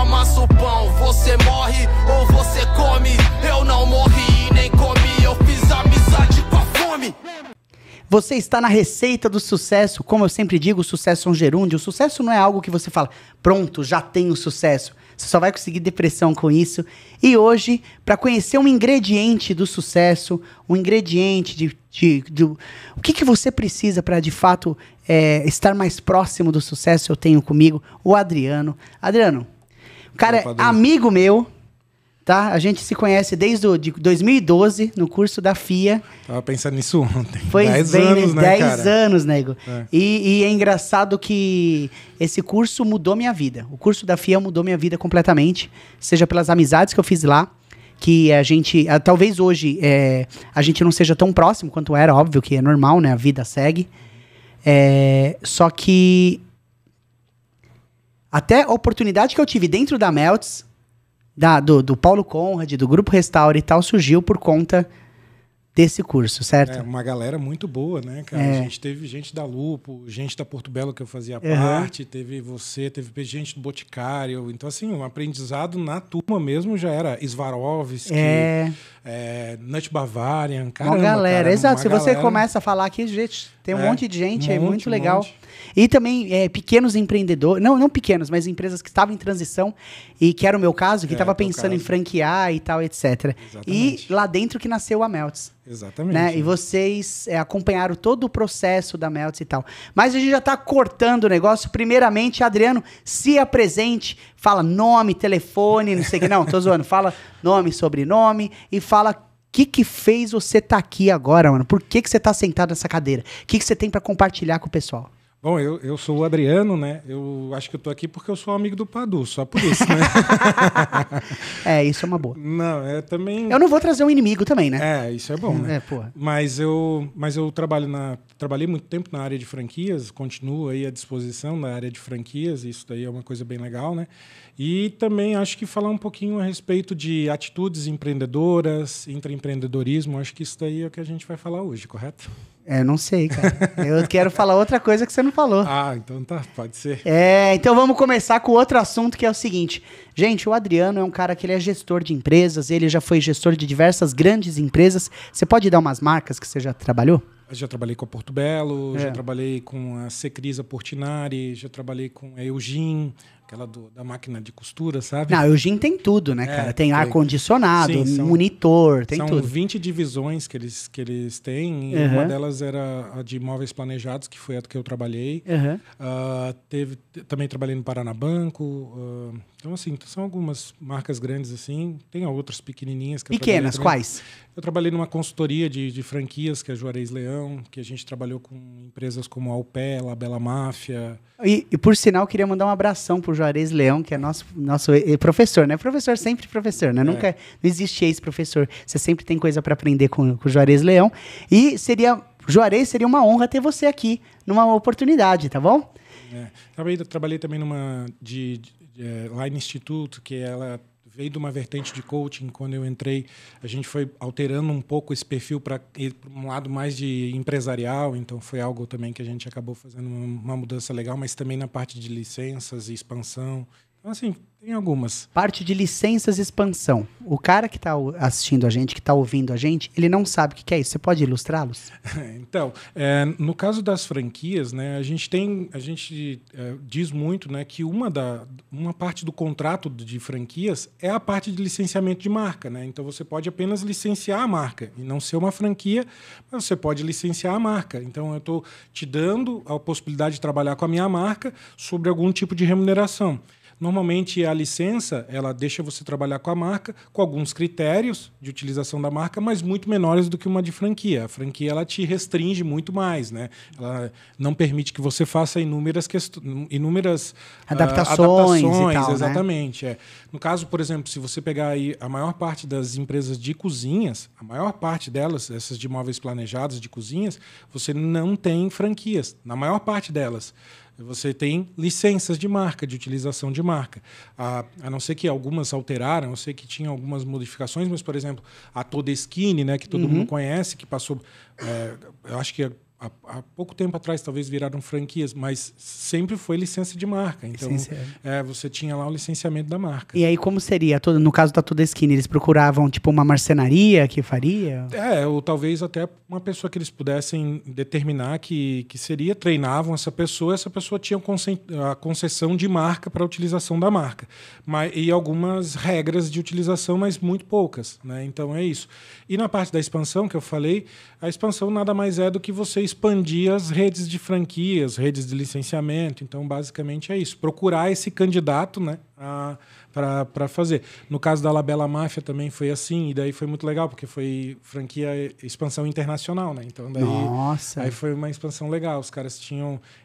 amassa o pão. Você morre ou você come. Eu não morri e nem comi, eu fiz amizade com a fome. Você está na receita do sucesso. Como eu sempre digo, o sucesso é um gerúndio. O sucesso não é algo que você fala, pronto, já tenho sucesso. Você só vai conseguir depressão com isso. E hoje, para conhecer um ingrediente do sucesso, um ingrediente o que você precisa para, de fato, estar mais próximo do sucesso, eu tenho comigo o Adriano. Adriano, o cara é amigo meu, tá? A gente se conhece desde de 2012, no curso da FIA. Tava pensando nisso ontem. Foi 10 bem, anos, né, 10 cara? anos, nego. É. E é engraçado que esse curso mudou minha vida. O curso da FIA mudou minha vida completamente. Seja pelas amizades que eu fiz lá, que a gente... talvez hoje a gente não seja tão próximo quanto era, óbvio que é normal, né? A vida segue. Só que até a oportunidade que eu tive dentro da Melts, do Paulo Conrad, do Grupo Restaure e tal, surgiu por conta desse curso, certo? Uma galera muito boa, né, cara? A gente teve gente da Lupo, gente da Porto Belo que eu fazia parte, teve você, teve gente do Boticário. Então, assim, o aprendizado na turma mesmo já era Swarovski, Nut Bavarian, caramba, uma galera, cara, exato. uma Se você galera... começa a falar aqui, gente, tem um monte de gente, é muito um legal. monte. E também pequenos empreendedores, não pequenos, mas empresas que estavam em transição, e que era o meu caso, que estava pensando em franquear e tal, etc. Exatamente. E lá dentro que nasceu a Melts. Exatamente. Né? E vocês acompanharam todo o processo da Melts e tal. Mas a gente já está cortando o negócio. Primeiramente, Adriano, se apresente, fala nome, telefone, não sei o que. Não, tô zoando. Fala nome, sobrenome e fala o que fez você estar aqui agora, mano. Por que você está sentado nessa cadeira? O que você tem para compartilhar com o pessoal? Bom, eu sou o Adriano, né? Eu acho que eu tô aqui porque eu sou amigo do Padu, só por isso, né? Isso é uma boa. Não, também... Eu não vou trazer um inimigo também, né? Isso é bom, né? Porra. Mas eu trabalhei muito tempo na área de franquias, continuo aí à disposição na área de franquias, isso daí é uma coisa bem legal, né? E também acho que falar um pouquinho a respeito de atitudes empreendedoras, intraempreendedorismo, acho que isso daí é o que a gente vai falar hoje, correto? Não sei, cara. Eu quero falar outra coisa que você não falou. Então tá, pode ser. Então vamos começar com outro assunto, que é o seguinte. Gente, o Adriano é um cara que ele é gestor de empresas, ele já foi gestor de diversas grandes empresas. Você pode dar umas marcas que você já trabalhou? Eu já trabalhei com a Porto Belo, já trabalhei com a Secrisa Portinari, já trabalhei com a Eugin, aquela da máquina de costura, sabe? Não, a Eugin tem tudo, né, cara? Tem ar-condicionado, monitor, tem tudo. São 20 divisões que eles têm, e uma delas era a de móveis planejados, que foi a que eu trabalhei. Também trabalhei no Paranabanco. Então, assim, são algumas marcas grandes, assim. Tem outras pequenininhas. Pequenas, quais? Eu trabalhei numa consultoria de franquias, que é a Juarez Leão, que a gente trabalhou com empresas como a Alpé, La Bela Máfia. E por sinal, eu queria mandar um abração pro Juarez Leão, que é nosso professor, né? Professor, sempre professor, né? Nunca, não existe ex-professor. Você sempre tem coisa para aprender com o Juarez Leão. E Juarez, seria uma honra ter você aqui, numa oportunidade, tá bom? Trabalhei também numa Line Institute, que ela veio de uma vertente de coaching. Quando eu entrei, a gente foi alterando um pouco esse perfil para ir para um lado mais de empresarial, então foi algo também que a gente acabou fazendo uma mudança legal, mas também na parte de licenças e expansão. Então, assim, tem algumas. Parte de licenças e expansão. O cara que está assistindo a gente, que está ouvindo a gente, ele não sabe o que é isso. Você pode ilustrá-los? Então, no caso das franquias, né, a gente diz muito, né, que uma parte do contrato de franquias é a parte de licenciamento de marca, né? Então você pode apenas licenciar a marca e não ser uma franquia, mas você pode licenciar a marca. Então eu estou te dando a possibilidade de trabalhar com a minha marca sobre algum tipo de remuneração. Normalmente, a licença, ela deixa você trabalhar com a marca, com alguns critérios de utilização da marca, mas muito menores do que uma de franquia. A franquia, ela te restringe muito mais, né? Ela não permite que você faça inúmeras adaptações e tal, exatamente. Né? No caso, por exemplo, se você pegar aí a maior parte das empresas de cozinhas, a maior parte delas, essas de móveis planejados de cozinhas, você não tem franquias, na maior parte delas. Você tem licenças de marca, de utilização de marca. A não ser que algumas alteraram, eu sei que tinha algumas modificações, mas, por exemplo, a Todeskine, né, que todo mundo conhece, que passou... eu acho que há pouco tempo atrás talvez viraram franquias, mas sempre foi licença de marca. Então, você tinha lá o licenciamento da marca. E aí como seria? No caso da Toda Esquina, eles procuravam tipo uma marcenaria que faria? Ou talvez até uma pessoa que eles pudessem determinar que seria, treinavam essa pessoa tinha a concessão de marca para a utilização da marca. E algumas regras de utilização, mas muito poucas, né? Então é isso. E na parte da expansão que eu falei, a expansão nada mais é do que você expandir as redes de franquias, redes de licenciamento. Então, basicamente, é isso. Procurar esse candidato, né, para fazer. No caso da Labela Máfia também foi assim, e daí foi muito legal, porque foi franquia expansão internacional, né? Então, daí aí foi uma expansão legal. Os caras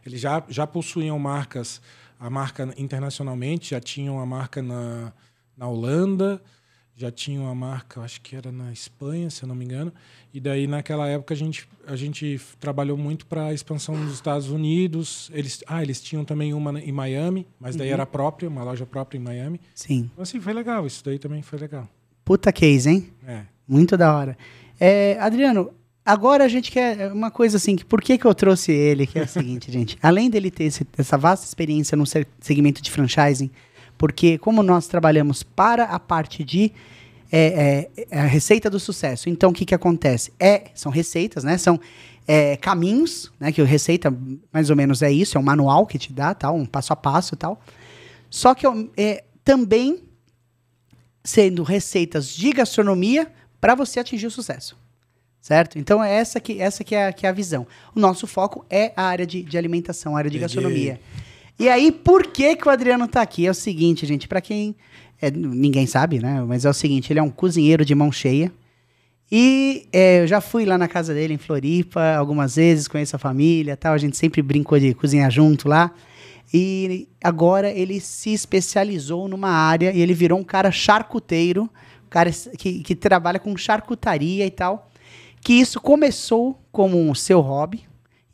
eles já possuíam marcas, a marca internacionalmente, já tinham a marca na Holanda, já tinham a marca, acho que era na Espanha, se eu não me engano. E daí, naquela época, a gente trabalhou muito para a expansão nos Estados Unidos. Eles tinham também uma em Miami, mas daí era própria, uma loja própria em Miami. Sim. Então, assim, foi legal. Isso daí também foi legal. Puta case, hein? Muito da hora. Adriano, agora a gente quer uma coisa assim, por que eu trouxe ele? Que é o seguinte, gente. Além dele ter essa vasta experiência no segmento de franchising, porque como nós trabalhamos para a parte de a receita do sucesso, então o que acontece? São receitas, né? São caminhos, né? Que a receita mais ou menos é isso, é um manual que te dá, tal, um passo a passo e tal. Só que também sendo receitas de gastronomia para você atingir o sucesso. Certo? Então essa que é a visão. O nosso foco é a área de alimentação, a área de gastronomia. E aí, por que o Adriano tá aqui? É o seguinte, gente, para quem ninguém sabe, né? Mas é o seguinte, ele é um cozinheiro de mão cheia. E eu já fui lá na casa dele em Floripa algumas vezes, conheço a família, tal. A gente sempre brincou de cozinhar junto lá. E agora ele se especializou numa área e ele virou um cara charcuteiro, um cara que trabalha com charcutaria e tal. Que isso começou como um seu hobby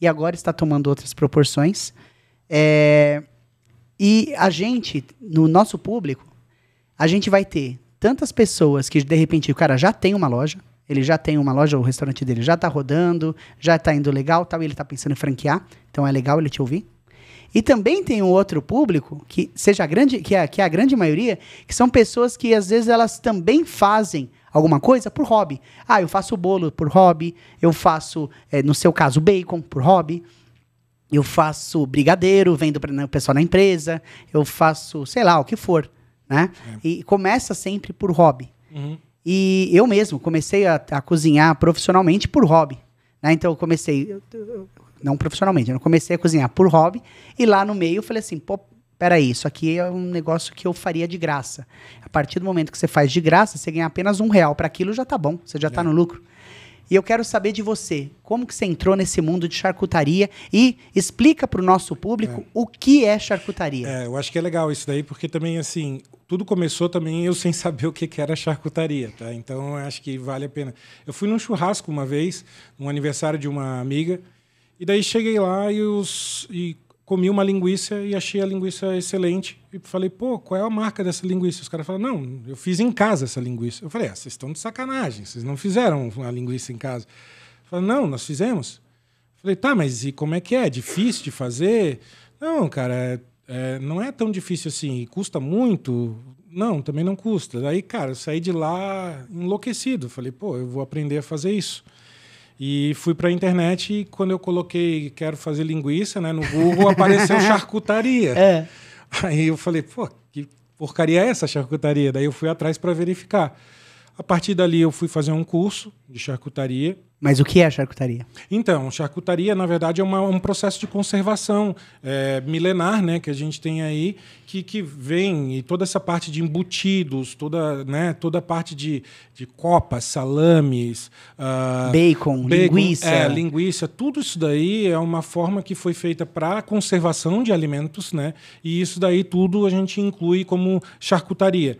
e agora está tomando outras proporções. E a gente, no nosso público, a gente vai ter tantas pessoas que, de repente, o cara já tem uma loja, ele já tem uma loja, o restaurante dele já está rodando, já está indo legal, tal, e ele está pensando em franquear, então é legal ele te ouvir. E também tem um outro público, que seja grande, que é a grande maioria, que são pessoas que, às vezes, elas também fazem alguma coisa por hobby. Eu faço bolo por hobby, eu faço, no seu caso, bacon por hobby, eu faço brigadeiro, vendo para o pessoal na empresa, eu faço, sei lá, o que for, né? E começa sempre por hobby. Uhum. E eu mesmo comecei a cozinhar profissionalmente por hobby, né? Então eu comecei, não profissionalmente, eu comecei a cozinhar por hobby, e lá no meio eu falei assim, pô, peraí, isso aqui é um negócio que eu faria de graça. A partir do momento que você faz de graça, você ganha apenas R$1 para aquilo, já tá bom, você já tá no lucro. E eu quero saber de você, como que você entrou nesse mundo de charcutaria e explica para o nosso público o que é charcutaria. Eu acho que é legal isso daí, porque também, assim, tudo começou também eu sem saber o que era charcutaria, tá? Então, eu acho que vale a pena. Eu fui num churrasco uma vez, num aniversário de uma amiga, e daí cheguei lá e comi uma linguiça e achei a linguiça excelente. E falei, pô, qual é a marca dessa linguiça? Os caras falaram, não, eu fiz em casa essa linguiça. Eu falei, vocês estão de sacanagem, vocês não fizeram a linguiça em casa. Falaram, não, nós fizemos. Eu falei, tá, mas e como é que é? É difícil de fazer? Não, cara, não é tão difícil assim. Custa muito? Não, também não custa. Daí, cara, eu saí de lá enlouquecido. Falei, pô, eu vou aprender a fazer isso. E fui para a internet e quando eu coloquei quero fazer linguiça, né, no Google, apareceu charcutaria. Aí eu falei, pô, que porcaria é essa charcutaria? Daí eu fui atrás para verificar. A partir dali eu fui fazer um curso de charcutaria. Mas o que é charcutaria? Então, charcutaria, na verdade, é um processo de conservação milenar, né, que a gente tem aí, que vem, e toda essa parte de embutidos, toda a parte de copas, salames... bacon, linguiça. Linguiça, tudo isso daí é uma forma que foi feita para conservação de alimentos, né, e isso daí tudo a gente inclui como charcutaria.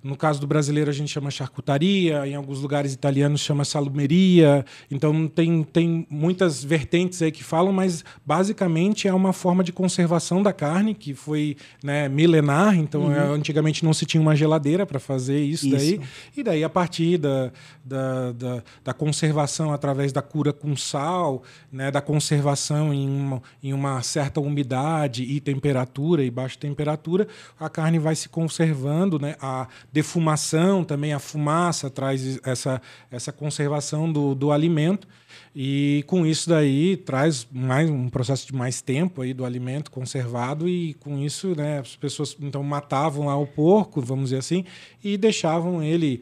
No caso do brasileiro, a gente chama charcutaria, em alguns lugares italianos chama salumeria, sabedoria. Então tem muitas vertentes aí que falam, mas basicamente é uma forma de conservação da carne que foi, né, milenar. Então antigamente não se tinha uma geladeira para fazer isso daí. E daí a partir da conservação através da cura com sal, né, da conservação em uma certa umidade e temperatura e baixa temperatura, a carne vai se conservando, né? A defumação também, a fumaça traz essa conservação do alimento, e com isso daí traz mais um processo de mais tempo aí do alimento conservado, e com isso, né, as pessoas então matavam lá o porco, vamos dizer assim, e deixavam ele,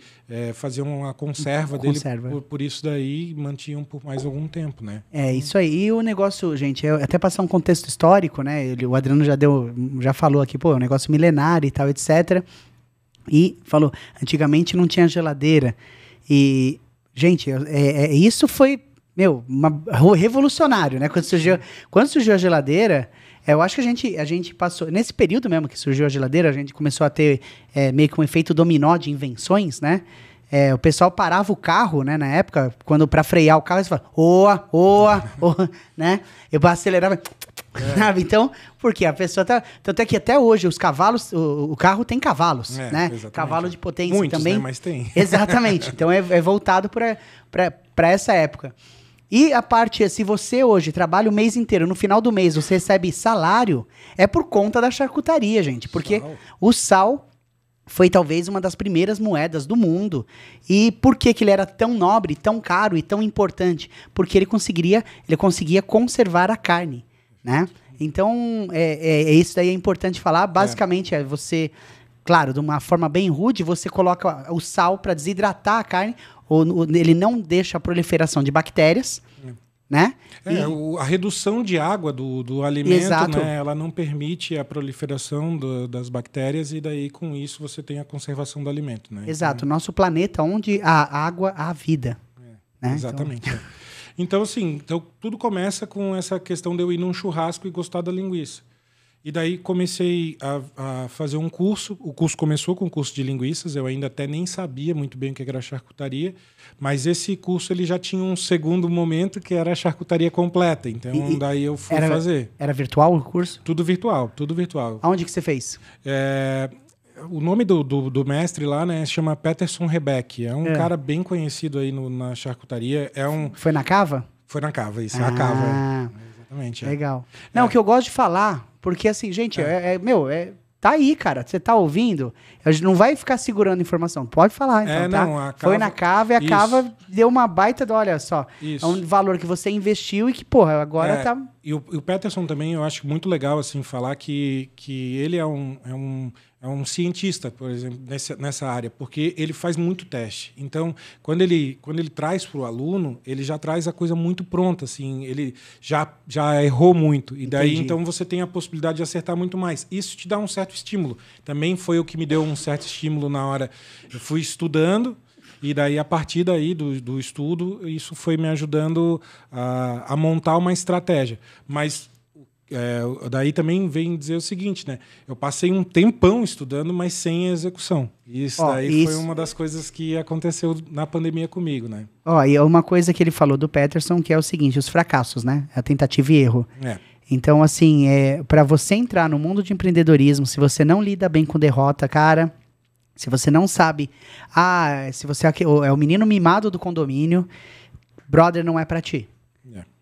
faziam uma conserva dele, por isso daí mantinham por mais algum tempo, né? É isso aí. E o negócio, gente, até passar um contexto histórico, né? O Adriano já falou aqui, pô, é um negócio milenário e tal, etc. E falou, antigamente não tinha geladeira. E, gente, isso foi, revolucionário, né? Quando surgiu a geladeira, eu acho que a gente passou... Nesse período mesmo que surgiu a geladeira, a gente começou a ter meio que um efeito dominó de invenções, né? O pessoal parava o carro, né, na época, quando para frear o carro, eles falavam, oa, né? Eu acelerava... Então, porque a pessoa tá... Tanto é que até hoje os cavalos... O carro tem cavalos, né? Exatamente. Cavalo de potência. Muitos, também. Né? Mas tem. Exatamente. Então é voltado para essa época. E a parte, se você hoje trabalha o mês inteiro, no final do mês você recebe salário, é por conta da charcutaria, gente. Porque o sal foi talvez uma das primeiras moedas do mundo. E por que ele era tão nobre, tão caro e tão importante? Porque ele conseguia conservar a carne, né? Então, isso daí é importante falar. Basicamente, você, claro, de uma forma bem rude, você coloca o sal para desidratar a carne, ou ele não deixa a proliferação de bactérias, né? A redução de água do alimento, né, ela não permite a proliferação das bactérias, e daí com isso você tem a conservação do alimento, né? Exato. Nosso planeta, onde há água, há vida. Né? Exatamente. Então, assim, tudo começa com essa questão de eu ir num churrasco e gostar da linguiça. E daí comecei a fazer um curso. O curso começou com o curso de linguiças. Eu ainda até nem sabia muito bem o que era charcutaria. Mas esse curso ele já tinha um segundo momento, que era a charcutaria completa. Então, daí eu fui fazer. Era virtual o curso? Tudo virtual, tudo virtual. Aonde que você fez? O nome do mestre lá, né, se chama Peterson Rebeck. É um cara bem conhecido aí na charcutaria. Foi na Cava? Foi na Cava, isso. A Cava. Exatamente. Legal. Não, o que eu gosto de falar, porque assim, gente, tá aí, cara. Você tá ouvindo? A gente não vai ficar segurando informação. Pode falar, então, tá? Não, a Cava, foi na Cava e a Cava deu uma baita... Olha só, é um valor que você investiu e que, porra, agora tá... E o Peterson também, eu acho muito legal, assim, falar que ele é um cientista, por exemplo, nessa área, porque ele faz muito teste. Então, quando ele traz para o aluno, ele já traz a coisa muito pronta, assim, ele já errou muito. E daí, então, você tem a possibilidade de acertar muito mais. Isso te dá um certo estímulo. Também foi o que me deu um certo estímulo na hora. Eu fui estudando, e daí, a partir daí do estudo, isso foi me ajudando a montar uma estratégia. Mas... daí também vem dizer o seguinte, né? Eu passei um tempão estudando, mas sem execução. Isso foi uma das coisas que aconteceu na pandemia comigo, né? E uma coisa que ele falou do Peterson, que é o seguinte, os fracassos, né? A tentativa e erro. Então, assim, para você entrar no mundo de empreendedorismo, se você não lida bem com derrota, cara, se você não sabe, se você é o menino mimado do condomínio, brother, não é para ti.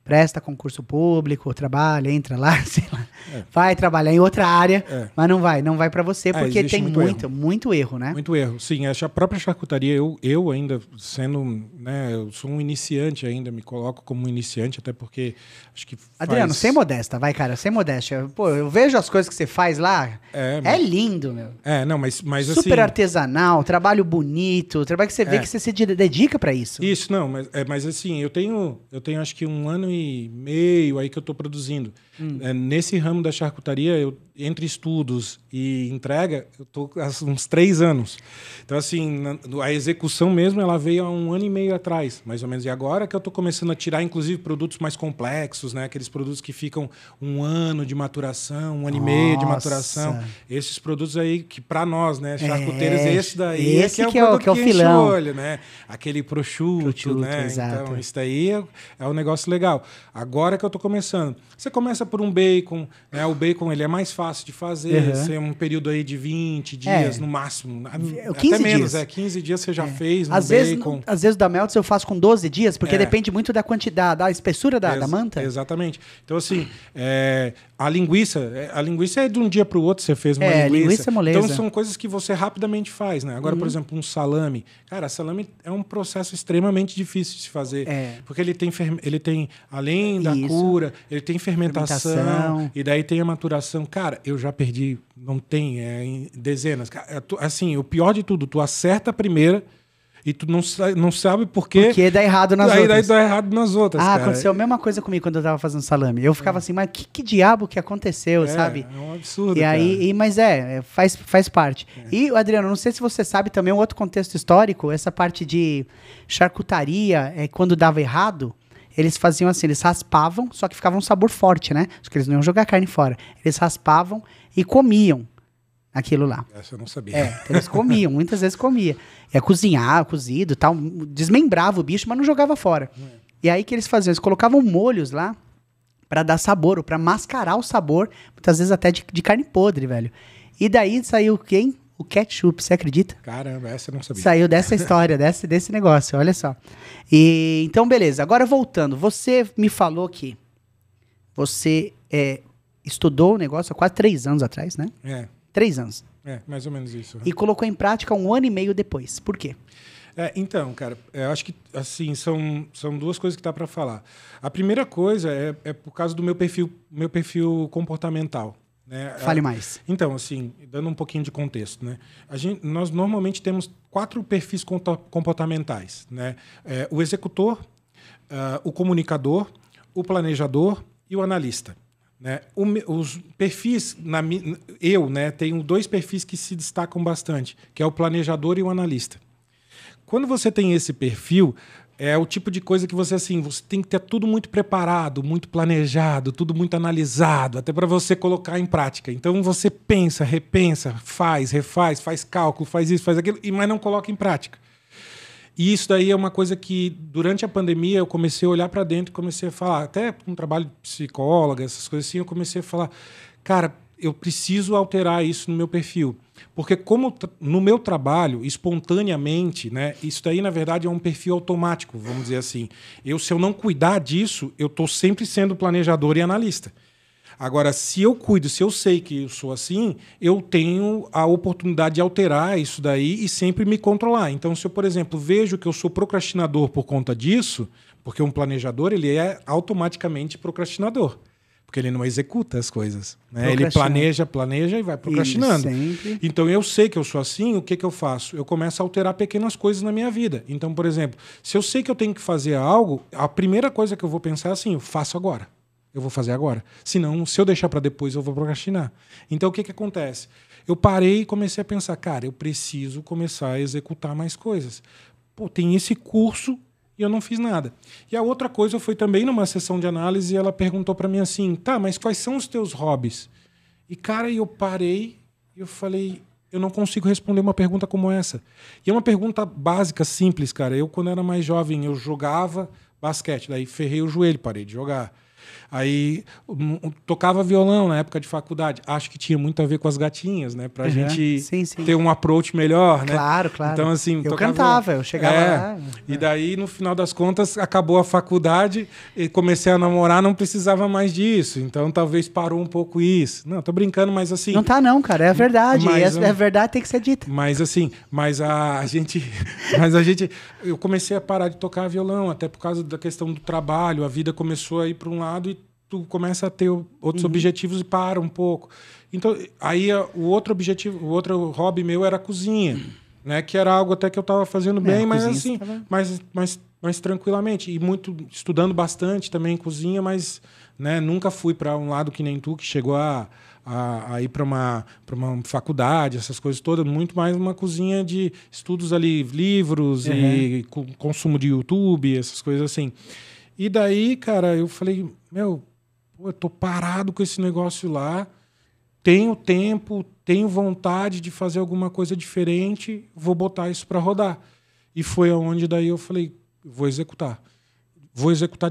Presta concurso público, trabalha, entra lá, sei lá. Vai trabalhar em outra área, mas não vai para você, porque tem muito erro, né? Muito erro, sim. A própria charcutaria, eu ainda sendo, né, eu sou um iniciante ainda, me coloco como iniciante, até porque acho que Adriano, sem modesta, vai, cara, sem modéstia. Pô, eu vejo as coisas que você faz lá, é lindo, meu. Não, mas super assim... artesanal, trabalho bonito, trabalho que você vê que você se dedica para isso. Isso, não, mas assim, eu tenho acho que 1 ano e meio aí que eu tô produzindo. Nesse ramo da charcutaria, entre estudos e entrega, eu estou há uns 3 anos. Então, assim, a execução mesmo, ela veio há 1 ano e meio atrás, mais ou menos. E agora que eu estou começando a tirar, inclusive, produtos mais complexos, né? Aqueles produtos que ficam 1 ano de maturação, 1 ano e meio de maturação. Esses produtos aí, que para nós, né, charcuteiros, esse daí esse é o produto que é o enche filão. o olho, né? Aquele prosciutto, né? Exato. Então, isso daí é um negócio legal. Agora que eu estou começando. Você começa por um bacon, né? O bacon ele é mais fácil de fazer, é um período aí de 20 dias no máximo. 15 até menos, dias. 15 dias você já fez no Às bacon. Às vezes o da Meltz eu faço com 12 dias, porque depende muito da quantidade, da espessura da manta. Exatamente. Então, assim, a linguiça é de um dia para o outro você fez uma linguiça. É moleza. Então, são coisas que você rapidamente faz, né? Agora, por exemplo, um salame. Cara, salame é um processo extremamente difícil de se fazer. Porque ele tem além da cura, ele tem fermentação, e daí tem a maturação. Cara, eu já perdi, não tem, em dezenas. Assim, o pior de tudo, tu acerta a primeira e tu não sabe por quê. Porque dá errado nas outras. Daí dá errado nas outras, cara. Aconteceu a mesma coisa comigo quando eu tava fazendo salame. Eu ficava assim, mas que diabo que aconteceu, sabe? É um absurdo, e aí, mas faz parte. E, Adriano, não sei se você sabe também um outro contexto histórico, essa parte de charcutaria, quando dava errado, eles faziam assim, eles raspavam, só que ficava um sabor forte, né? Acho que eles não iam jogar carne fora. Eles raspavam e comiam aquilo lá. Essa eu não sabia. Eles comiam, muitas vezes comia. Cozinhar, cozido e tal, desmembrava o bicho, mas não jogava fora. E aí que eles faziam? Eles colocavam molhos lá pra dar sabor, ou pra mascarar o sabor, muitas vezes até de carne podre, velho. E daí saiu quem? O ketchup, você acredita? Caramba, essa eu não sabia. Saiu dessa história, desse negócio, olha só. E, então, beleza. Agora, voltando. Você me falou que você estudou o negócio há quase 3 anos atrás, né? 3 anos. Mais ou menos isso. E colocou em prática 1 ano e meio depois. Por quê? Então, cara, eu acho que assim, são 2 coisas que dá para falar. A primeira coisa é por causa do meu perfil comportamental. Né? Fale mais. Então, assim, dando um pouquinho de contexto, né? Nós normalmente temos 4 perfis comportamentais, né? O executor, o comunicador, o planejador e o analista. Né? Os perfis, né, tenho 2 perfis que se destacam bastante, que é o planejador e o analista. Quando você tem esse perfil, é o tipo de coisa que você tem que ter tudo muito preparado, muito planejado, tudo muito analisado, até para você colocar em prática. Então você pensa, repensa, refaz, faz cálculo, faz isso, faz aquilo, mas não coloca em prática. E isso daí é uma coisa que, durante a pandemia, eu comecei a olhar para dentro e comecei a falar, até com um trabalho de psicóloga, essas coisas assim, eu comecei a falar, cara, eu preciso alterar isso no meu perfil. Porque como no meu trabalho, espontaneamente, né, isso daí, na verdade, é um perfil automático, vamos dizer assim. Se eu não cuidar disso, eu estou sempre sendo planejador e analista. Agora, se eu cuido, se eu sei que eu sou assim, eu tenho a oportunidade de alterar isso daí e sempre me controlar. Então, se eu, por exemplo, vejo que eu sou procrastinador por conta disso, porque um planejador ele é automaticamente procrastinador. Porque ele não executa as coisas. Né? Ele planeja e vai procrastinando. Então, eu sei que eu sou assim, o que eu faço? Eu começo a alterar pequenas coisas na minha vida. Então, por exemplo, se eu sei que eu tenho que fazer algo, a primeira coisa que eu vou pensar é assim, eu faço agora. Eu vou fazer agora. Senão, se eu deixar para depois, eu vou procrastinar. Então, o que acontece? Eu parei e comecei a pensar, cara, eu preciso começar a executar mais coisas. Pô, tem esse curso e eu não fiz nada. E a outra coisa, eu fui também numa sessão de análise e ela perguntou para mim assim, tá, mas quais são os teus hobbies? E, cara, eu parei e eu falei, eu não consigo responder uma pergunta como essa. E é uma pergunta básica, simples, cara. Eu, quando era mais jovem, eu jogava basquete, daí ferrei o joelho, parei de jogar. Aí tocava violão na época de faculdade. Acho que tinha muito a ver com as gatinhas, né? Pra gente ter um approach melhor, né? Claro, claro. Então, assim, eu cantava, eu chegava lá. E daí, no final das contas, acabou a faculdade e comecei a namorar, não precisava mais disso. Então, talvez parou um pouco isso. Não, tô brincando, mas assim... Não tá não, cara. É a verdade. É verdade, tem que ser dita. Mas assim, a gente... Eu comecei a parar de tocar violão, até por causa da questão do trabalho. A vida começou a ir para um lado e tu começa a ter outros objetivos e para um pouco. Então, aí o outro hobby meu era a cozinha, né? Que era algo até que eu estava fazendo bem, mas assim, mas mas tranquilamente. E muito estudando bastante também cozinha, mas né, nunca fui para um lado que nem tu, que chegou a ir para uma faculdade, essas coisas todas, muito mais uma cozinha de estudos ali, livros e consumo de YouTube, essas coisas assim. E daí, cara, eu falei, meu, pô, eu tô parado com esse negócio lá, tenho tempo, tenho vontade de fazer alguma coisa diferente, vou botar isso para rodar. E foi onde daí eu falei, vou executar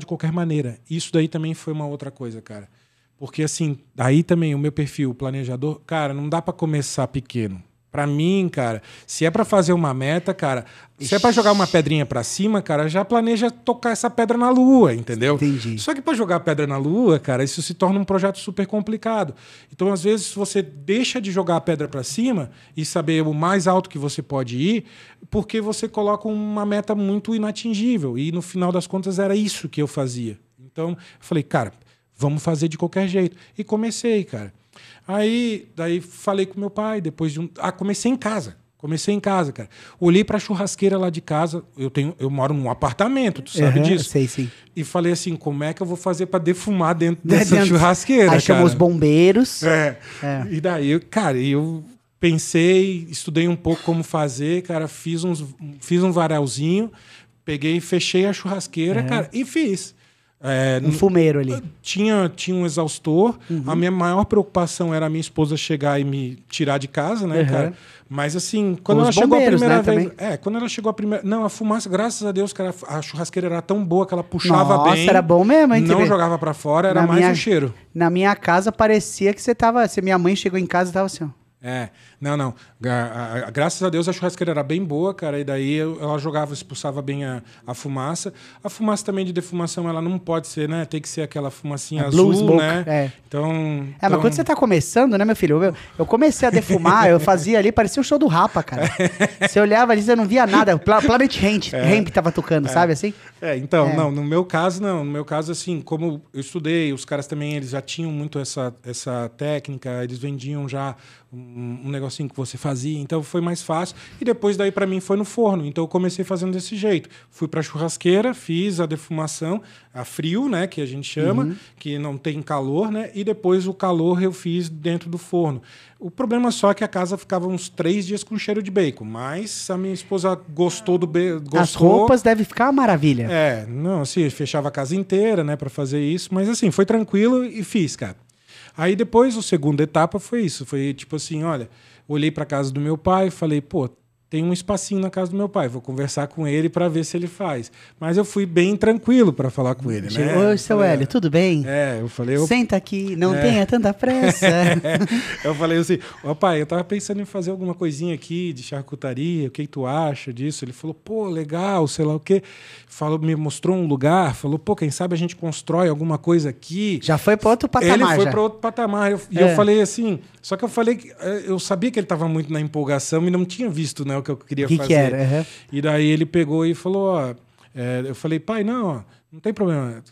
de qualquer maneira. Isso daí também foi uma outra coisa, cara. Porque, assim, aí também o meu perfil planejador, cara, não dá para começar pequeno. Para mim, cara, se é para fazer uma meta, cara, se é para jogar uma pedrinha para cima, cara, já planeja tocar essa pedra na lua, entendeu? Entendi. Só que para jogar a pedra na lua, cara, isso se torna um projeto super complicado. Então, às vezes, você deixa de jogar a pedra para cima e saber o mais alto que você pode ir, porque você coloca uma meta muito inatingível. E, no final das contas, era isso que eu fazia. Então, eu falei, cara, vamos fazer de qualquer jeito. E comecei, cara. Aí, daí falei com meu pai, depois de comecei em casa. Cara. Olhei para a churrasqueira lá de casa. Eu moro num apartamento, tu sabe disso? Sei, sim. E falei assim, como é que eu vou fazer para defumar dentro dessa churrasqueira, aí chamou os bombeiros. E daí, cara, eu pensei, estudei um pouco como fazer, cara, fiz um varelzinho, peguei e fechei a churrasqueira, cara, e fiz. Um fumeiro ali. Tinha um exaustor. A minha maior preocupação era a minha esposa chegar e me tirar de casa, né, cara? Mas assim, quando ela chegou a primeira vez... quando ela chegou a primeira... Não, a fumaça, graças a Deus, cara, a churrasqueira era tão boa que ela puxava bem. Nossa, era bom mesmo, hein? Não jogava pra fora, era mais o cheiro. Na minha casa parecia que você tava... Se minha mãe chegou em casa e tava assim, ó. Não. Graças a Deus a churrasqueira era bem boa, cara, e daí ela expulsava bem a fumaça. A fumaça também de defumação, ela não pode ser, né? Tem que ser aquela fumacinha azul, smoke, né? Então... mas quando você tá começando, né, meu filho? Eu comecei a defumar, eu fazia ali, parecia o show do Rapa, cara. Você olhava ali, você não via nada. Planet Ramp tava tocando, sabe assim? Então, não, no meu caso, não. No meu caso, assim, como eu estudei, os caras também, eles já tinham muito essa técnica, eles vendiam já um negocinho que você fazia, então foi mais fácil. E depois daí para mim foi no forno, então eu comecei fazendo desse jeito. Fui para a churrasqueira, fiz a defumação a frio, né, que a gente chama, que não tem calor, né, e depois o calor eu fiz dentro do forno. O problema só é que a casa ficava uns 3 dias com cheiro de bacon, mas a minha esposa gostou do bacon. As roupas devem ficar uma maravilha. Não, assim, fechava a casa inteira, né, para fazer isso, mas assim, foi tranquilo e fiz, cara. Aí depois, a segunda etapa foi isso. Foi tipo assim, olha, olhei para a casa do meu pai e falei, pô, tem um espacinho na casa do meu pai, vou conversar com ele para ver se ele faz. Mas eu fui bem tranquilo para falar com ele, né? Oi, seu Hélio, tudo bem? Eu falei... Senta aqui, não tenha tanta pressa. Eu falei assim, pai, eu tava pensando em fazer alguma coisinha aqui de charcutaria, o que tu acha disso? Ele falou, pô, legal, sei lá o quê. Me mostrou um lugar, falou, pô, quem sabe a gente constrói alguma coisa aqui. Já foi para outro patamar. Ele foi para outro patamar. E eu falei assim, só que eu falei, eu sabia que ele tava muito na empolgação e não tinha visto, né, o que eu queria fazer. Que era? E daí ele pegou e falou, eu falei, pai, não tem problema,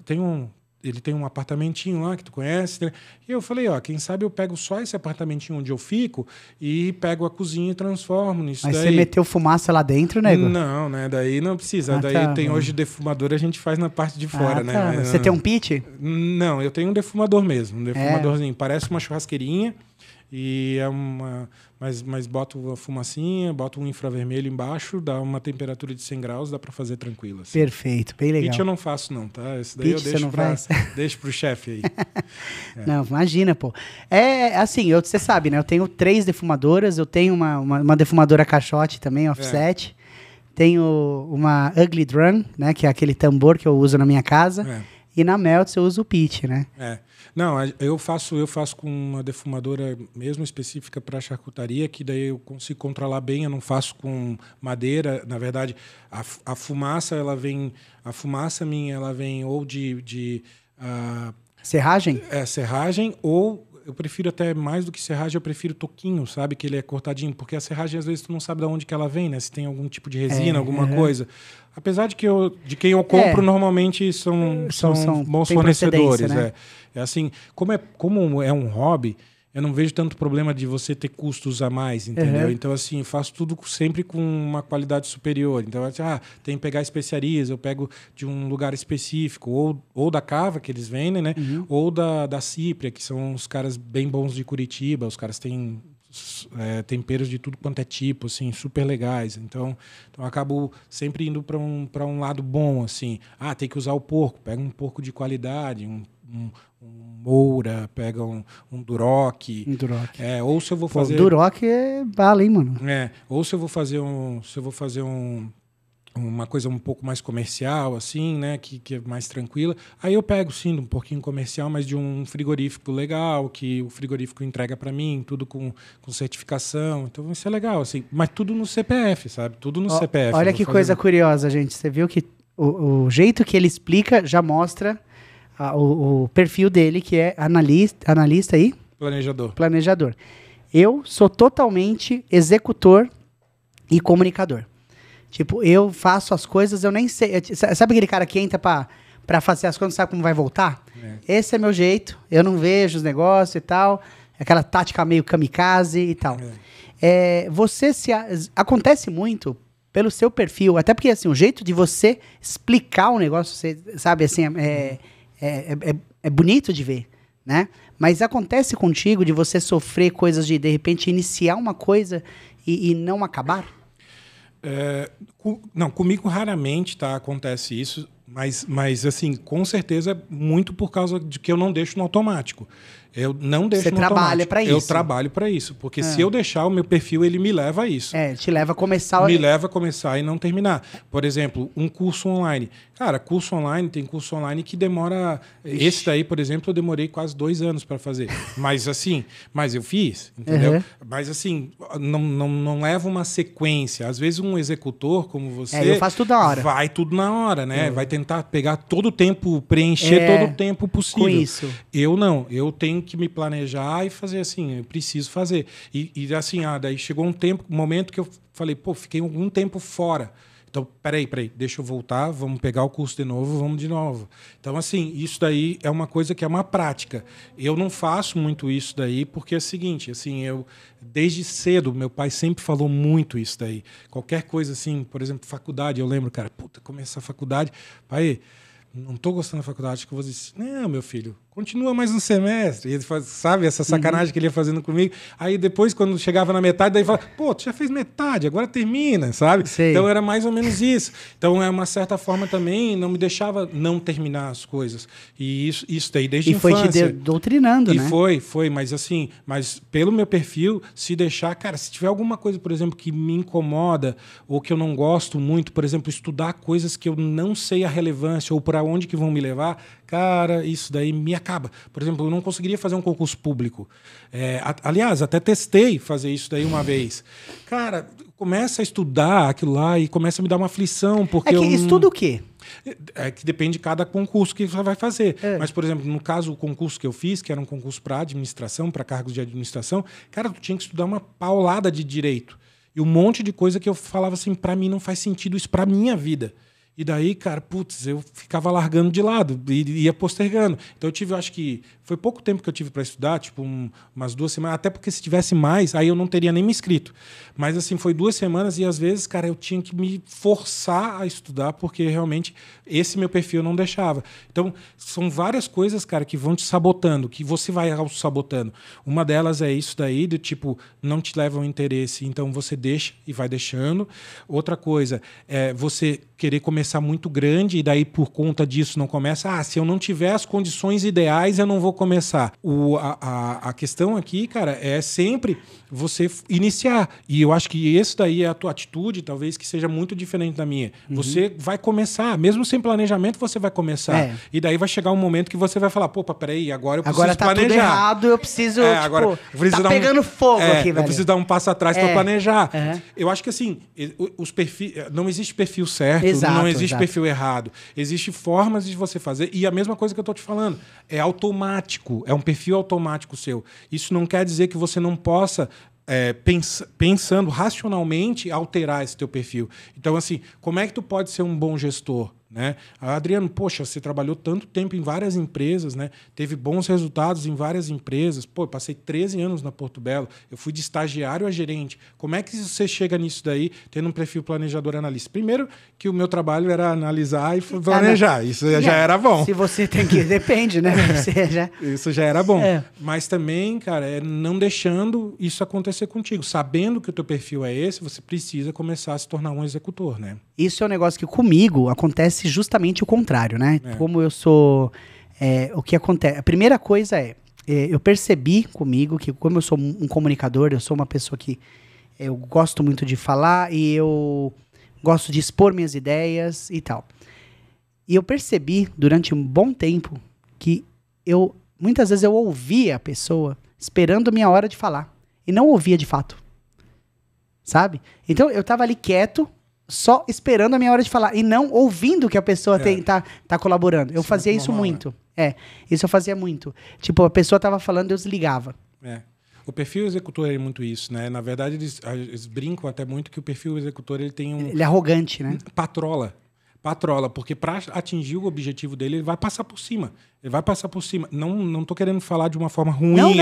ele tem um apartamentinho lá que tu conhece. Né? E eu falei, quem sabe eu pego só esse apartamentinho onde eu fico e pego a cozinha e transformo nisso. Mas você meteu fumaça lá dentro, nego? Não, né? Daí não precisa. Daí tem hoje defumador, a gente faz na parte de fora, né? Tá. Você tem um pit? Não, eu tenho um defumador mesmo. Um defumadorzinho. Parece uma churrasqueirinha. E é uma... Mas boto a fumacinha, boto um infravermelho embaixo, dá uma temperatura de 100 graus, dá para fazer tranquilo. Assim. Perfeito, bem legal. Pitch eu não faço não, tá? Esse daí pitch eu deixo pro chefe aí. Não, imagina, pô. Assim, você sabe, né? Eu tenho 3 defumadoras, eu tenho uma defumadora caixote também, offset. Tenho uma Ugly Drum, né? Que é aquele tambor que eu uso na minha casa. E na Meltz eu uso o pitch, né? Não, eu faço com uma defumadora mesmo específica para charcutaria, que daí eu consigo controlar bem, eu não faço com madeira. Na verdade, a fumaça, a fumaça minha, ela vem ou de serragem? Serragem, ou eu prefiro até mais do que serragem, eu prefiro toquinho, sabe? Que ele é cortadinho, porque a serragem às vezes tu não sabe de onde que ela vem, né? Se tem algum tipo de resina, alguma coisa. Apesar de quem eu compro normalmente são bons fornecedores. Né? É assim, como é um hobby, eu não vejo tanto problema de você ter custos a mais, entendeu? Então, assim, faço tudo sempre com uma qualidade superior. Então, assim, tem que pegar especiarias, eu pego de um lugar específico, ou da Cava, que eles vendem, né? Ou da Cipria, que são os caras bem bons de Curitiba. Os caras têm temperos de tudo quanto é tipo, assim, super legais. Então eu acabo sempre indo para um lado bom, assim. Tem que usar o porco, pega um porco de qualidade, um Moura, pega um Duroc. Ou se eu vou fazer... Duroc é bala, hein, mano? Ou se eu vou fazer uma coisa um pouco mais comercial, assim, né, que é mais tranquila. Aí eu pego, sim, um pouquinho comercial, mas de um frigorífico legal, que o frigorífico entrega para mim, tudo com certificação. Então isso é legal, assim. Mas tudo no CPF, sabe? Tudo no CPF. Olha que coisa curiosa, gente. Você viu que o jeito que ele explica já mostra o perfil dele, que é analista aí? Planejador. Eu sou totalmente executor e comunicador. Tipo, eu faço as coisas, eu nem sei. Sabe aquele cara que entra pra fazer as coisas, não sabe como vai voltar? Esse é meu jeito. Eu não vejo os negócios e tal. Aquela tática meio kamikaze e tal. Acontece muito pelo seu perfil, até porque assim, o jeito de você explicar um negócio, você sabe, assim, é bonito de ver, né? Mas acontece contigo de você sofrer coisas de repente, iniciar uma coisa e não acabar? Não, comigo raramente acontece isso, mas assim, com certeza é muito por causa de que eu não deixo no automático. Eu não deixo no automático. Você trabalha para isso? Eu trabalho para isso, porque se eu deixar o meu perfil, ele me leva a isso. Te leva a começar... Me leva a começar e não terminar. Por exemplo, um curso online. Cara, curso online, tem curso online que demora... Esse daí, por exemplo, eu demorei quase 2 anos para fazer. Mas assim, eu fiz, entendeu? Mas assim, não leva uma sequência. Às vezes um executor como você... eu faço tudo na hora. Vai tudo na hora, né? Vai tentar pegar todo o tempo, preencher todo o tempo possível. Com isso. Eu não. Eu tenho que me planejar e fazer assim, eu preciso fazer. E assim, daí chegou um momento que eu falei, fiquei algum tempo fora. Então, peraí, deixa eu voltar, vamos pegar o curso de novo, vamos de novo. Então, assim, isso daí é uma coisa que é uma prática. Eu não faço muito isso daí, porque é o seguinte, assim, desde cedo, meu pai sempre falou muito isso daí. Qualquer coisa assim, por exemplo, faculdade, eu lembro, cara, começar a faculdade, pai, não estou gostando da faculdade, acho que eu vou dizer, não, meu filho, continua mais um semestre. E ele faz, sabe, essa sacanagem que ele ia fazendo comigo. Aí depois, quando chegava na metade, daí fala, tu já fez metade, agora termina, sabe? Sei. Então era mais ou menos isso. Então, uma certa forma também, não me deixava não terminar as coisas. E isso daí desde a infância. E foi te doutrinando, né? E foi, mas assim, pelo meu perfil, se deixar, cara, se tiver alguma coisa, por exemplo, que me incomoda ou que eu não gosto muito, por exemplo, estudar coisas que eu não sei a relevância ou para onde que vão me levar, cara, isso daí me acaba. Por exemplo, eu não conseguiria fazer um concurso público. Aliás, até testei fazer isso daí uma vez. Cara, começa a estudar aquilo lá e começa a me dar uma aflição. Porque estuda o quê? Que depende de cada concurso que você vai fazer. Mas, por exemplo, no caso, o concurso que eu fiz, que era um concurso para administração, para cargos de administração, cara, tu tinha que estudar uma paulada de direito. E um monte de coisa que eu falava assim, para mim não faz sentido isso para minha vida. E daí, cara, eu ficava largando de lado e ia postergando. Então eu acho que foi pouco tempo que eu tive para estudar, tipo umas 2 semanas, até porque se tivesse mais, aí eu não teria nem me inscrito. Mas assim, foi 2 semanas e às vezes, cara, eu tinha que me forçar a estudar porque realmente esse meu perfil não deixava. Então, são várias coisas, cara, que vão te sabotando, que você vai auto-sabotando. Uma delas é isso daí, do tipo, não te leva ao interesse, então você deixa e vai deixando. Outra coisa é você querer começar muito grande e daí por conta disso não começa. Se eu não tiver as condições ideais, eu não vou começar. A questão aqui, cara, é sempre você iniciar. E eu acho que esse daí é a tua atitude, talvez, que seja muito diferente da minha. Você vai começar, mesmo sem planejamento, você vai começar. E daí vai chegar um momento que você vai falar, peraí, agora eu preciso planejar. Agora tá tudo errado, eu preciso, agora tá pegando fogo aqui, velho. Eu preciso dar um passo atrás para planejar. Eu acho que, assim, os perfis... Não existe perfil certo, não existe perfil errado. Existem formas de você fazer. E a mesma coisa que eu estou te falando. É automático. É um perfil automático seu. Isso não quer dizer que você não possa, pensando racionalmente, alterar esse teu perfil. Então, assim, como é que tu pode ser um bom gestor? né? Adriano, poxa, você trabalhou tanto tempo em várias empresas, né? Teve bons resultados em várias empresas. Pô, eu passei 13 anos na Porto Belo, eu fui de estagiário a gerente. Como é que você chega nisso daí, tendo um perfil planejador analista? Primeiro, que o meu trabalho era analisar e planejar. Isso já era bom. Se você tem que... Depende, né? Isso já era bom. Mas também, cara, é não deixando isso acontecer contigo. Sabendo que o teu perfil é esse, você precisa começar a se tornar um executor, né? Isso é um negócio que comigo acontece justamente o contrário, né? Como eu sou... o que acontece... A primeira coisa eu percebi comigo que como eu sou um comunicador, eu sou uma pessoa que eu gosto muito de falar e eu gosto de expor minhas ideias e tal. E eu percebi durante um bom tempo que muitas vezes eu ouvia a pessoa esperando a minha hora de falar e não ouvia de fato. Sabe? Então eu tava ali quieto, só esperando a minha hora de falar e não ouvindo que a pessoa tá colaborando. Eu fazia isso muito. Isso eu fazia muito. Tipo, a pessoa tava falando, eu desligava. O perfil executor é muito isso, né? Na verdade, eles brincam até muito que o perfil executor ele tem Ele é arrogante, né? Patrola, porque para atingir o objetivo dele, ele vai passar por cima. Ele vai passar por cima. Não tô querendo falar de uma forma ruim,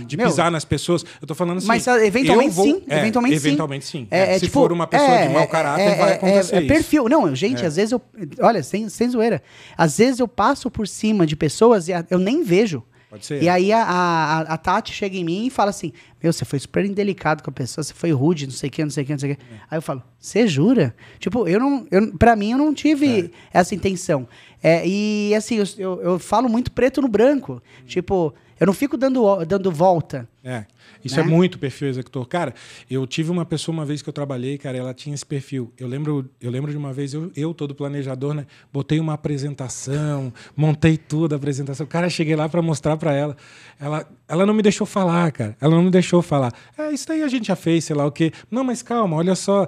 de pisar nas pessoas. Eu tô falando assim... Mas eventualmente sim. Eventualmente sim. Se tipo, for uma pessoa de mau caráter, vai acontecer isso. Perfil. Não, gente, às vezes eu... Olha, sem zoeira. Às vezes eu passo por cima de pessoas e eu nem vejo. Pode ser. E aí a Tati chega em mim e fala assim, você foi super indelicado com a pessoa, você foi rude, não sei o que. Aí eu falo, você jura? Tipo, pra mim eu não tive essa intenção. E assim, eu falo muito preto no branco. Tipo, eu não fico dando volta. Isso é muito perfil executor. Cara, eu tive uma pessoa uma vez que eu trabalhei, cara, ela tinha esse perfil. Eu lembro de uma vez, eu todo planejador, né? Botei uma apresentação, montei tudo a apresentação. Cara, cheguei lá para mostrar para ela. Ela não me deixou falar, cara. Ela não me deixou falar. Isso daí a gente já fez, sei lá o quê. Não, mas calma, olha só.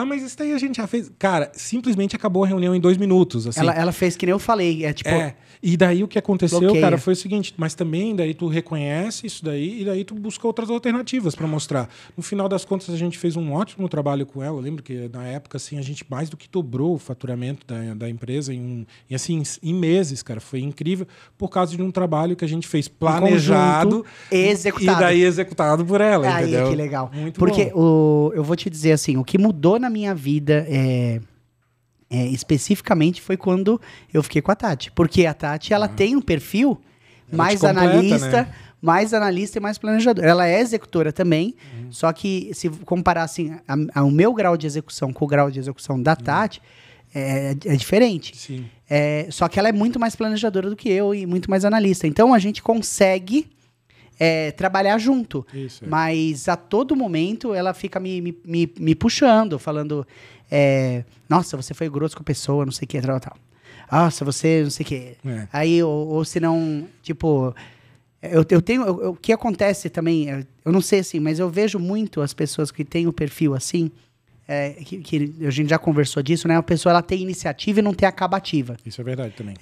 Mas isso daí a gente já fez. Cara, simplesmente acabou a reunião em 2 minutos. Assim. Ela fez que nem eu falei. E daí o que aconteceu, bloqueia. cara, foi o seguinte, mas também daí tu reconhece isso daí e daí tu busca outras alternativas para mostrar. No final das contas, a gente fez um ótimo trabalho com ela. Eu lembro que na época, assim, a gente mais do que dobrou o faturamento da empresa em meses, cara. Foi incrível por causa de um trabalho que a gente fez planejado executado. E daí executado por ela, entendeu? Que legal. Muito Porque bom. eu vou te dizer assim, o que mudou na minha vida especificamente foi quando eu fiquei com a Tati. Porque a Tati, ela tem um perfil mais analista, né? Mais analista e mais planejador. Ela é executora também, só que se comparar assim, o meu grau de execução com o grau de execução da Tati, é diferente. Sim. Só que ela é muito mais planejadora do que eu e muito mais analista. Então a gente consegue trabalhar junto. Isso, mas a todo momento ela fica me puxando, falando nossa, você foi grosso com a pessoa, não sei o que, tal. Nossa, você não sei o que. Aí, ou se não, tipo... Eu tenho... O que acontece também, eu não sei assim, mas eu vejo muito as pessoas que têm o perfil assim, que a gente já conversou disso, né? A pessoa ela tem iniciativa e não tem acabativa. Isso é verdade também.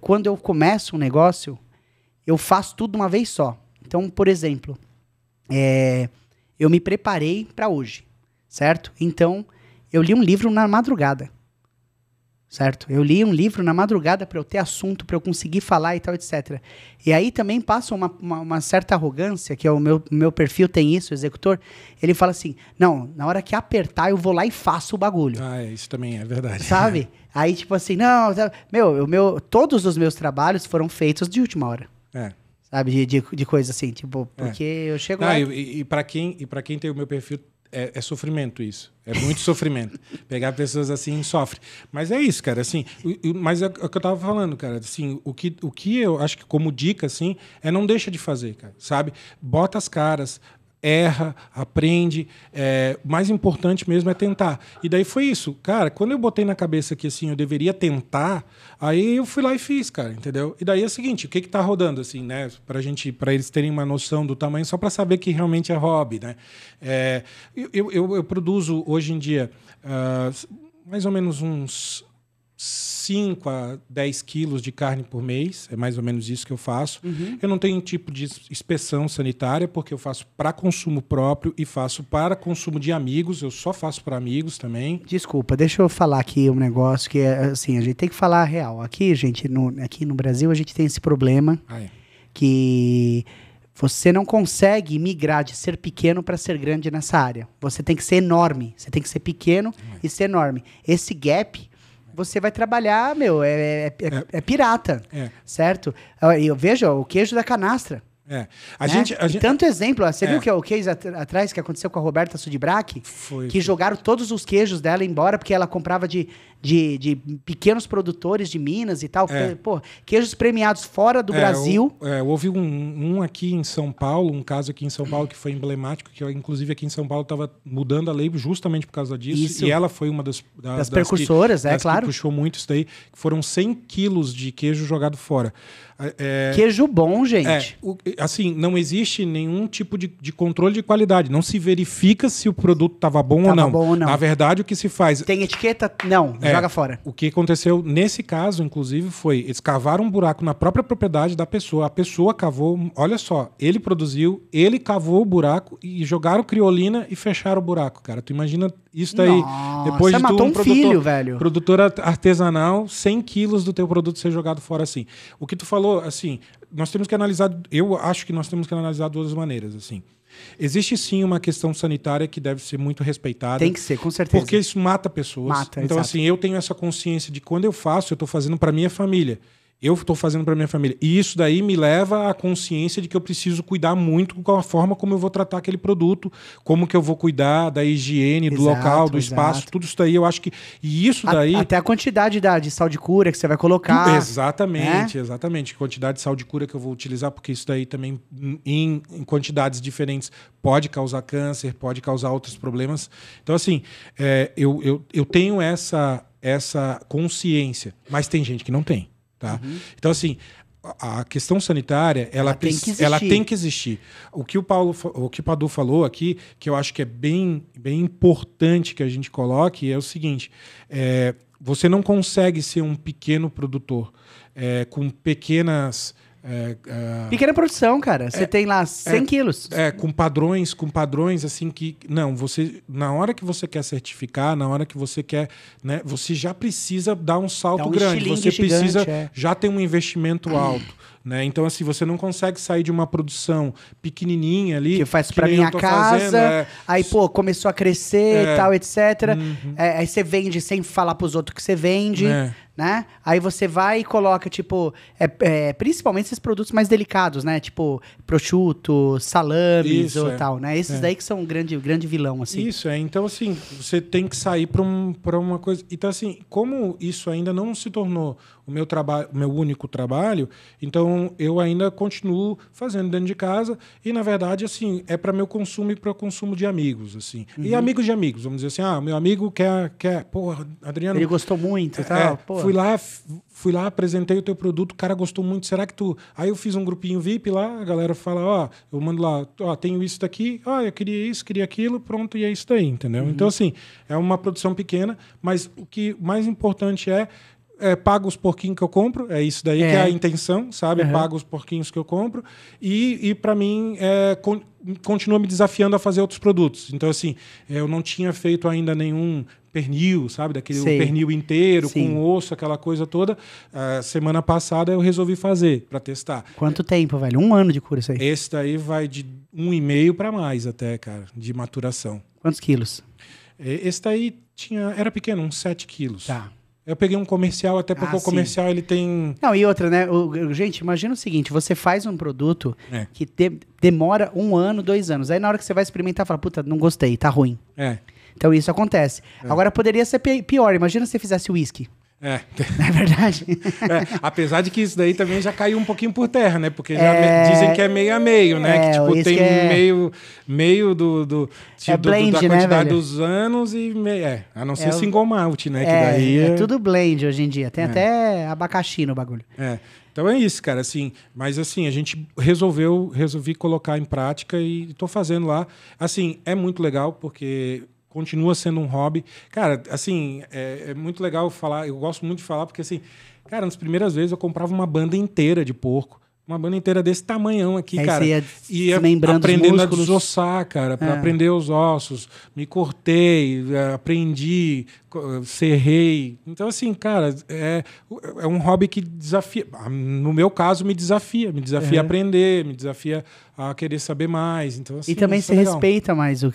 Quando eu começo um negócio, eu faço tudo de uma vez só. Então, por exemplo, eu me preparei para hoje, certo? Então, eu li um livro na madrugada. Certo? Eu li um livro na madrugada para eu ter assunto, para eu conseguir falar e tal, etc. E aí também passa uma certa arrogância, que é o meu perfil tem isso, o executor. Ele fala assim, não, na hora que apertar eu vou lá e faço o bagulho. Isso também é verdade. Sabe? Aí tipo assim, não, todos os meus trabalhos foram feitos de última hora. Sabe? De coisa assim, tipo, porque eu chego lá... E para quem tem o meu perfil, é sofrimento isso. É muito sofrimento. Pegar pessoas assim sofre. Mas é isso, cara. Assim, mas é o que eu tava falando, cara. Assim, o que eu acho que como dica, assim, não deixa de fazer, cara. Sabe? Bota as caras, erra, aprende. O mais importante mesmo é tentar. E daí foi isso. Cara, quando eu botei na cabeça que assim, eu deveria tentar, aí eu fui lá e fiz, cara, entendeu? E daí é o seguinte, o que tá rodando, assim, né? Pra eles terem uma noção do tamanho, só para saber que realmente é hobby, né? Eu produzo hoje em dia mais ou menos uns 5 a 10 quilos de carne por mês, é mais ou menos isso que eu faço. Eu não tenho tipo de inspeção sanitária, porque eu faço para consumo próprio e faço para consumo de amigos, eu só faço para amigos também. Desculpa, deixa eu falar aqui um negócio que é assim, a gente tem que falar a real. Aqui, gente, aqui no Brasil, a gente tem esse problema que você não consegue migrar de ser pequeno para ser grande nessa área. Você tem que ser enorme, você tem que ser pequeno e ser enorme. Esse gap, você vai trabalhar, meu, é pirata, certo? Eu vejo o queijo da canastra. A gente... Tanto exemplo, você viu que o case atrás que aconteceu com a Roberta Sudibrac? Que jogaram todos os queijos dela embora porque ela comprava de pequenos produtores de Minas e tal. Pô, queijos premiados fora do Brasil. Houve um aqui em São Paulo, um caso aqui em São Paulo que foi emblemático, que eu, inclusive aqui em São Paulo estava mudando a lei justamente por causa disso. Isso. E ela foi uma das precursoras, claro. Que puxou muito isso daí. Foram 100 quilos de queijo jogado fora. Queijo bom, gente. Assim, não existe nenhum tipo de controle de qualidade. Não se verifica se o produto estava bom ou não. Na verdade, o que se faz... Tem etiqueta? Não, joga fora. O que aconteceu nesse caso, inclusive, foi... Eles cavaram um buraco na própria propriedade da pessoa. A pessoa cavou... Olha só, ele produziu, ele cavou o buraco e jogaram criolina e fecharam o buraco, cara. Tu imagina isso daí... Nossa, depois de matou um filho, velho. Produtora artesanal, 100 quilos do teu produto ser jogado fora assim. O que tu falou, assim, nós temos que analisar... Eu acho que nós temos que analisar de duas maneiras, assim. Existe sim uma questão sanitária que deve ser muito respeitada. Tem que ser, com certeza. Porque isso mata pessoas. Então, assim, eu tenho essa consciência de que quando eu faço, eu estou fazendo para minha família. Eu estou fazendo para minha família. E isso daí me leva à consciência de que eu preciso cuidar muito com a forma como eu vou tratar aquele produto, como que eu vou cuidar da higiene, do local, do espaço, tudo isso daí. Eu acho que... E isso daí... Até a quantidade de sal de cura que você vai colocar. Exatamente, exatamente. Quantidade de sal de cura que eu vou utilizar, porque isso daí também, em quantidades diferentes, pode causar câncer, pode causar outros problemas. Então, assim, eu tenho essa consciência, mas tem gente que não tem. Tá? Então, assim, a questão sanitária, ela tem que existir. O que o Padu falou aqui, que eu acho que é bem importante que a gente coloque, é o seguinte: você não consegue ser um pequeno produtor com pequenas... pequena produção, cara. Você tem lá 100 quilos. Com padrões assim que... Não, você... Na hora que você quer certificar, na hora que você quer... Né, você já precisa dar um salto grande. Você precisa já ter um investimento alto. Né? Então, assim, você não consegue sair de uma produção pequenininha ali... Que faz pra minha casa, aí, pô, começou a crescer e tal, etc. Aí você vende sem falar pros outros que você vende... Né? Aí você vai e coloca, tipo, principalmente esses produtos mais delicados, né? Tipo, prosciutto, salames ou tal, né? Esses daí que são um grande vilão, assim. Isso, então, assim, você tem que sair para uma coisa... Então, assim, como isso ainda não se tornou o meu único trabalho, então eu ainda continuo fazendo dentro de casa e, na verdade, assim, é para meu consumo e para o consumo de amigos, assim. E amigos de amigos, vamos dizer assim, meu amigo quer porra, Adriano... Ele gostou muito e tal, porra. Fui lá, apresentei o teu produto, o cara gostou muito, será que tu... Aí eu fiz um grupinho VIP lá, a galera fala, eu mando lá, tenho isso daqui, eu queria isso, queria aquilo, pronto, e é isso daí, entendeu? Então, assim, é uma produção pequena, mas o que mais importante pago os porquinhos que eu compro, é isso daí que é a intenção, sabe? Pago os porquinhos que eu compro e para mim, continua me desafiando a fazer outros produtos. Então, assim, eu não tinha feito ainda nenhum pernil, sabe? Daquele pernil inteiro, com osso, aquela coisa toda. Semana passada eu resolvi fazer para testar. Quanto tempo, velho? 1 ano de cura isso aí? Esse daí vai de 1,5 para mais até, cara, de maturação. Quantos quilos? Esse daí era pequeno, uns 7 quilos. Tá. Eu peguei um comercial, até porque o comercial ele tem... Não, e outra, né? Gente, imagina o seguinte, você faz um produto que demora 1 ano, 2 anos. Aí na hora que você vai experimentar, fala, puta, não gostei, tá ruim. Então isso acontece. Agora poderia ser pior, imagina se você fizesse uísque. Não é verdade? Apesar de que isso daí também já caiu um pouquinho por terra, né? Porque já dizem que é meio a meio, né? Que tipo, tem meio do blend, da né, quantidade velho? dos anos e meio. A não ser single malt, né? Que daí é tudo blend hoje em dia. Tem até abacaxi no bagulho. Então é isso, cara, assim, mas assim, a gente resolvi colocar em prática e tô fazendo lá. Assim, é muito legal porque continua sendo um hobby. Cara, assim, é muito legal falar, eu gosto muito de falar, porque assim, cara, nas primeiras vezes eu comprava uma banda inteira de porco. Uma banda inteira desse tamanhão aqui, aí cara. Ia aprendendo a músculos. desossar, cara, para aprender os ossos. Me cortei, aprendi, serrei. Então, assim, cara, é um hobby que desafia. No meu caso, me desafia a aprender, me desafia a querer saber mais. Então, assim, e também isso você é legal. respeita mais o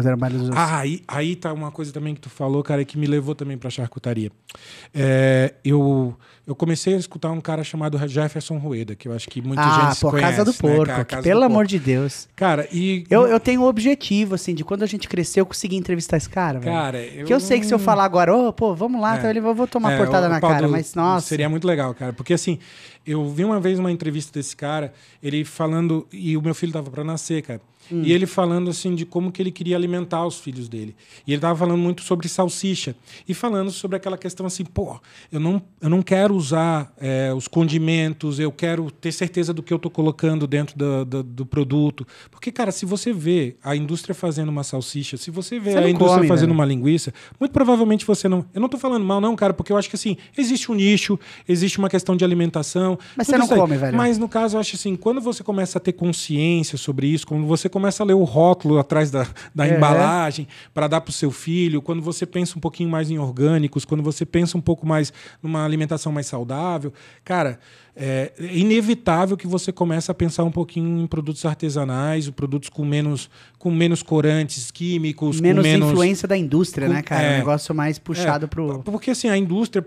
trabalho dos outros. Aí tá uma coisa também que tu falou, cara, que me levou também pra charcutaria. Eu comecei a escutar um cara chamado Jefferson Rueda, que eu acho que muita gente conhece. Casa do Porco, né? pelo amor de Deus. Cara, eu tenho um objetivo, assim, de quando a gente crescer, eu conseguir entrevistar esse cara, velho. Cara, que eu sei que se eu falar agora, vamos lá, então eu vou tomar portada na cara, mas nossa. Seria muito legal, cara, porque assim, eu vi uma vez uma entrevista desse cara, ele falando, e o meu filho tava pra nascer, cara. E ele falando assim de como que ele queria alimentar os filhos dele. E ele estava falando muito sobre salsicha. E falando sobre aquela questão assim, pô, eu não quero usar os condimentos, eu quero ter certeza do que eu estou colocando dentro do produto. Porque, cara, se você vê a indústria fazendo uma salsicha, se você vê a indústria fazendo uma linguiça, muito provavelmente você não... Eu não estou falando mal não, cara, porque eu acho que assim, existe um nicho, existe uma questão de alimentação. Mas você não come, velho. Mas no caso, eu acho assim, quando você começa a ter consciência sobre isso, quando você começa a ler o rótulo atrás da embalagem para dar para o seu filho, quando você pensa um pouquinho mais em orgânicos, quando você pensa um pouco mais numa alimentação mais saudável, cara, é inevitável que você comece a pensar um pouquinho em produtos artesanais, produtos com menos corantes químicos, menos com menos influência da indústria, né, cara? Um negócio mais puxado pro... Porque assim, a indústria,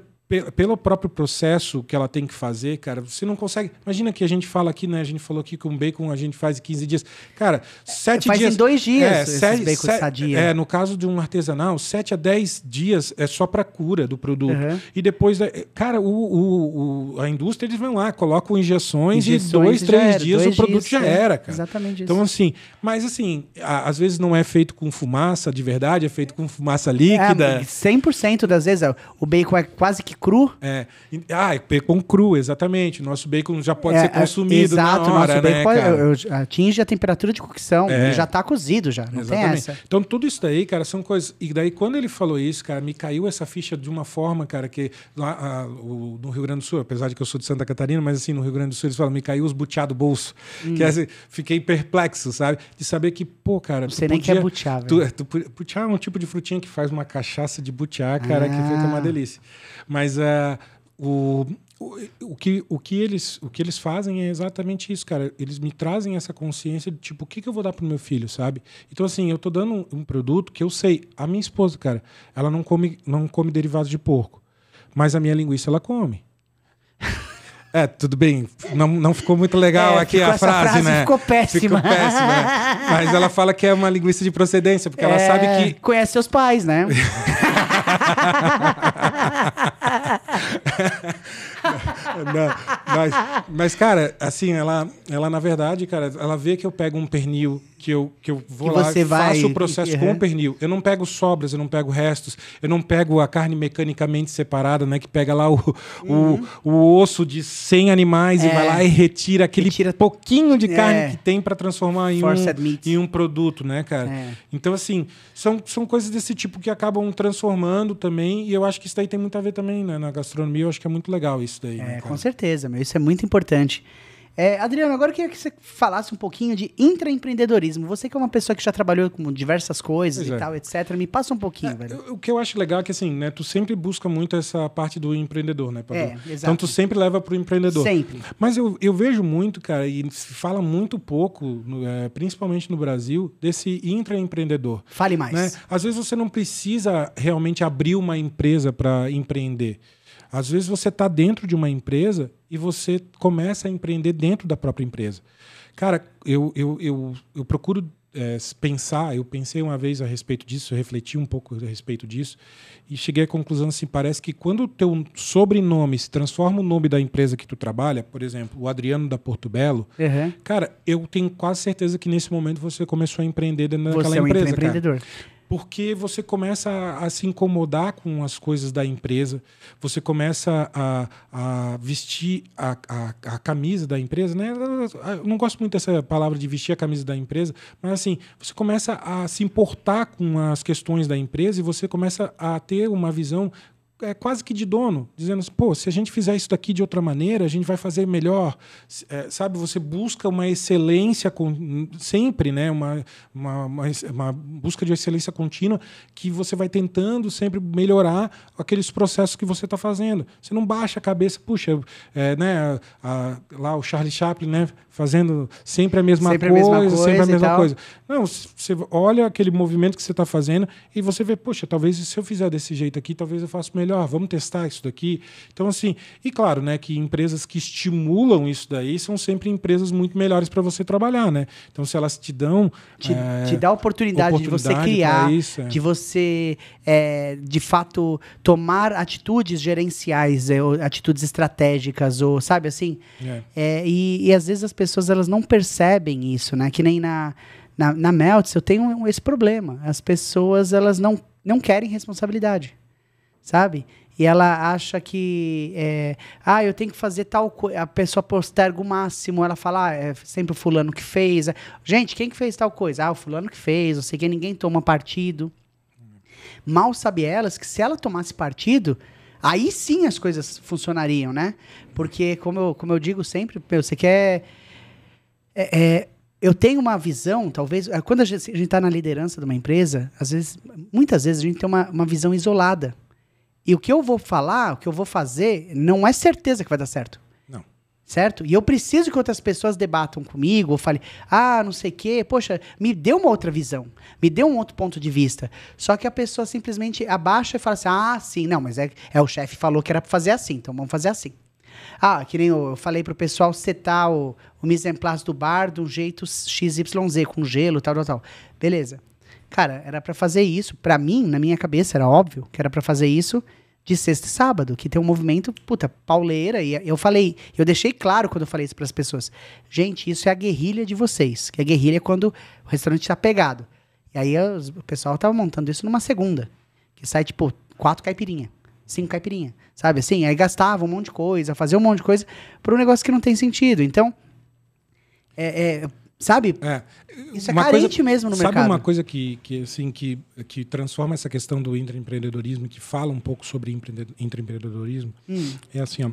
pelo próprio processo que ela tem que fazer, cara, você não consegue... Imagina que a gente fala aqui, né? A gente falou aqui que um bacon a gente faz em 15 dias. Cara, 7 dias... Faz em 2 dias esses bacon sadia. No caso de um artesanal, 7 a 10 dias é só para cura do produto. E depois, cara, a indústria, eles vão lá, colocam injeções e 2, 3 dias o produto já era, cara. Exatamente isso. Então, assim... Mas, assim, às vezes não é feito com fumaça de verdade, é feito com fumaça líquida. 100% das vezes, o bacon é quase que cru. Bacon cru, exatamente. Nosso bacon já pode ser consumido na hora, nosso bacon cara? Atinge a temperatura de cocção. Ele já tá cozido já, não tem essa. Então tudo isso daí, cara, são coisas... E daí quando ele falou isso, cara, me caiu essa ficha de uma forma, cara, que lá no Rio Grande do Sul, apesar de que eu sou de Santa Catarina, mas assim, no Rio Grande do Sul eles falam, me caiu os butiá do bolso. Que assim, fiquei perplexo, sabe? De saber que, pô, cara... Não sei nem que é butiá, velho. Butiá é um tipo de frutinha que faz uma cachaça de butiá, cara, que fica uma delícia. Mas o que eles fazem é exatamente isso, cara. Eles me trazem essa consciência de tipo, o que eu vou dar pro meu filho, sabe? Então, assim, eu tô dando um produto que eu sei. A minha esposa, cara, ela não come derivados de porco. Mas a minha linguiça, ela come. Tudo bem. Não ficou muito legal aqui a frase, né? Ficou péssima. Né? Mas ela fala que é uma linguiça de procedência, porque ela sabe que... Conhece seus pais, né? Mas, cara, assim, ela na verdade, cara, ela vê que eu pego um pernil, que eu vou lá e faço o processo com o pernil. Eu não pego sobras, eu não pego restos, eu não pego a carne mecanicamente separada, né? Que pega lá o osso de 100 animais e vai lá e retira aquele pouquinho de carne que tem para transformar em um produto, né, cara? Então, assim, são coisas desse tipo que acabam transformando também, e eu acho que isso daí tem muito a ver também, né, na gastronomia. Eu acho que é muito legal isso daí. Né, com certeza, isso é muito importante. Adriano, agora eu queria que você falasse um pouquinho de intraempreendedorismo. Você que é uma pessoa que já trabalhou com diversas coisas tal, etc. Me passa um pouquinho, velho. O que eu acho legal é que, assim, né, tu sempre busca muito essa parte do empreendedor, né, Pablo? Exato. Então tu sempre leva pro empreendedor. Sempre. Mas eu vejo muito, cara, e se fala muito pouco, principalmente no Brasil, desse intraempreendedor. Fale mais. Né? Às vezes você não precisa realmente abrir uma empresa para empreender. Às vezes você está dentro de uma empresa e você começa a empreender dentro da própria empresa. Cara, eu procuro pensar, eu pensei uma vez a respeito disso, eu refleti um pouco a respeito disso e cheguei à conclusão assim, parece que quando o teu sobrenome se transforma no nome da empresa que tu trabalha, por exemplo, o Adriano da Porto Belo, cara, eu tenho quase certeza que nesse momento você começou a empreender dentro daquela empresa. Você é um empreendedor. Porque você começa a se incomodar com as coisas da empresa, você começa a vestir a camisa da empresa, né? Eu não gosto muito dessa palavra de vestir a camisa da empresa, mas assim, você começa a se importar com as questões da empresa e você começa a ter uma visão quase que de dono, dizendo assim, pô, se a gente fizer isso daqui de outra maneira, a gente vai fazer melhor. Sabe, você busca uma excelência sempre, né? Uma busca de excelência contínua que você vai tentando sempre melhorar aqueles processos que você está fazendo. Você não baixa a cabeça, puxa, né? Lá o Charlie Chaplin, né? Fazendo sempre a mesma coisa, sempre a mesma coisa. Não, você olha aquele movimento que você está fazendo e você vê, poxa, talvez se eu fizer desse jeito aqui, talvez eu faça melhor. Vamos testar isso daqui. Então, assim, e claro, né, que empresas que estimulam isso daí são sempre empresas muito melhores para você trabalhar, né? Então, se elas te dão... Te dá a oportunidade de você criar, isso, de você, de fato, tomar atitudes gerenciais, atitudes estratégicas, ou, sabe, assim? E às vezes as pessoas, elas não percebem isso, né? Que nem na Meltz, eu tenho esse problema. As pessoas, elas não querem responsabilidade. Sabe? E ela acha que eu tenho que fazer tal coisa. A pessoa posterga o máximo, ela fala, é sempre o fulano que fez. Gente, quem que fez tal coisa? O fulano que fez, eu sei que ninguém toma partido. Mal sabe elas que se ela tomasse partido, aí sim as coisas funcionariam, né? Porque, como eu digo sempre, você quer... eu tenho uma visão, talvez... Quando a gente está na liderança de uma empresa, muitas vezes a gente tem uma visão isolada. E o que eu vou falar, o que eu vou fazer, não é certeza que vai dar certo. Não. Certo? E eu preciso que outras pessoas debatam comigo, ou falem, não sei o quê, poxa, me dê uma outra visão, me dê um outro ponto de vista. Só que a pessoa simplesmente abaixa e fala assim, sim, não, mas o chefe falou que era para fazer assim, então vamos fazer assim. Que nem eu falei pro pessoal setar o mise en place do bar de um jeito XYZ, com gelo, tal. Beleza. Cara, era pra fazer isso. Pra mim, na minha cabeça, era óbvio que era pra fazer isso de sexta e sábado, que tem um movimento, pauleira. E eu deixei claro quando eu falei isso pras pessoas. Gente, isso é a guerrilha de vocês. Que a guerrilha é quando o restaurante tá pegado. E aí o pessoal tava montando isso numa segunda. Que sai, 4 caipirinha, 5 caipirinha. Sabe assim? Aí gastava um monte de coisa, fazia um monte de coisa por um negócio que não tem sentido. Então, sabe? Isso é carente mesmo no mercado. Sabe uma coisa que transforma essa questão do intraempreendedorismo, que fala um pouco sobre intraempreendedorismo? É assim, ó.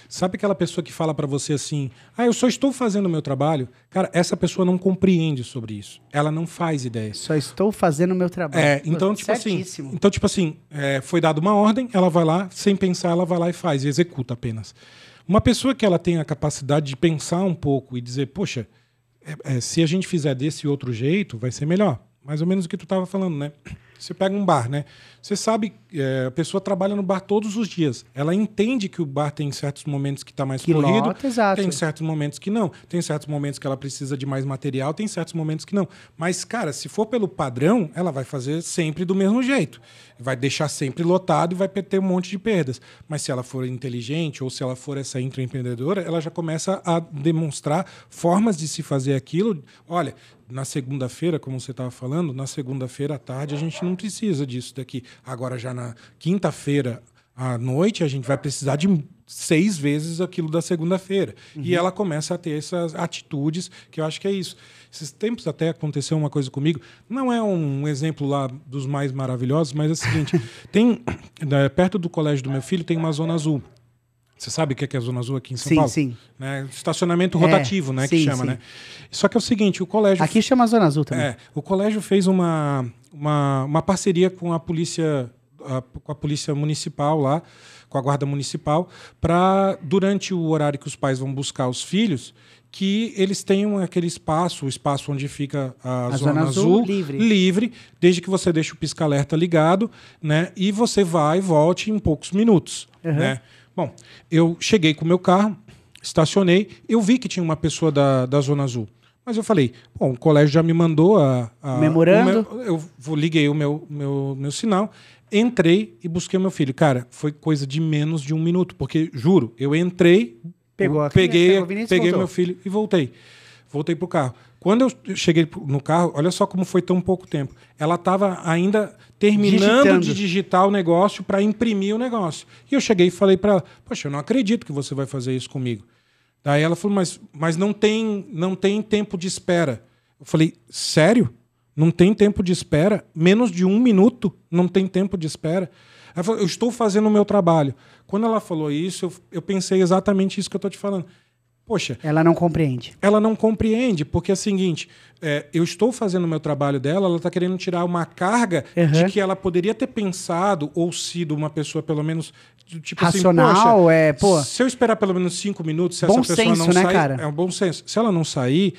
Sabe aquela pessoa que fala pra você assim, eu só estou fazendo o meu trabalho? Cara, essa pessoa não compreende sobre isso. Ela não faz ideia. Só estou fazendo o meu trabalho. Então, tipo assim, foi dada uma ordem, ela vai lá, sem pensar, ela vai lá e faz, e executa apenas. Uma pessoa que ela tem a capacidade de pensar um pouco e dizer, poxa, se a gente fizer desse outro jeito, vai ser melhor. Mais ou menos o que tu estava falando, né? Você pega um bar, né? Você sabe, a pessoa trabalha no bar todos os dias. Ela entende que o bar tem certos momentos que está mais corrido, tem certos momentos que não. Tem certos momentos que ela precisa de mais material, tem certos momentos que não. Mas, cara, se for pelo padrão, ela vai fazer sempre do mesmo jeito. Vai deixar sempre lotado e vai ter um monte de perdas. Mas se ela for inteligente ou se ela for essa intraempreendedora, ela já começa a demonstrar formas de se fazer aquilo. Olha, na segunda-feira, como você estava falando, na segunda-feira à tarde a gente não precisa disso daqui. Agora, já na quinta-feira à noite, a gente vai precisar de 6 vezes aquilo da segunda-feira. E ela começa a ter essas atitudes, que eu acho que é isso. Esses tempos até aconteceu uma coisa comigo. Não é um exemplo lá dos mais maravilhosos, mas é o seguinte. Perto do colégio do meu filho tem uma zona azul. Você sabe o que é a Zona Azul aqui em São Paulo? Sim. Né? Estacionamento rotativo, né? Que chama, né? Só que é o seguinte, o colégio... Aqui chama Zona Azul também. O colégio fez uma parceria com a polícia municipal lá, com a guarda municipal, para, durante o horário que os pais vão buscar os filhos, que eles tenham aquele espaço, o espaço onde fica a Zona Azul livre, desde que você deixe o pisca-alerta ligado, né? E você vai e volte em poucos minutos, né? Bom, eu cheguei com o meu carro, estacionei, eu vi que tinha uma pessoa da Zona Azul. Mas eu falei, o colégio já me mandou memorando. Eu liguei o meu sinal, entrei e busquei o meu filho. Cara, foi coisa de menos de 1 minuto, porque, juro, eu entrei, peguei meu filho e voltei. Voltei pro carro. Quando eu cheguei no carro, olha só como foi tão pouco tempo. Ela estava ainda terminando de digitar o negócio para imprimir o negócio. E eu cheguei e falei para ela, poxa, eu não acredito que você vai fazer isso comigo. Daí ela falou, mas não tem tempo de espera. Eu falei, sério? Não tem tempo de espera? Menos de 1 minuto não tem tempo de espera? Ela falou, eu estou fazendo o meu trabalho. Quando ela falou isso, eu pensei exatamente isso que eu estou te falando. Poxa... Ela não compreende. Ela não compreende, porque é o seguinte, eu estou fazendo o meu trabalho dela, ela está querendo tirar uma carga de que ela poderia ter pensado ou sido uma pessoa, pelo menos, tipo racional, assim, poxa, se eu esperar pelo menos 5 minutos, se bom essa pessoa senso, não né, sair... cara? É um bom senso. Se ela não sair,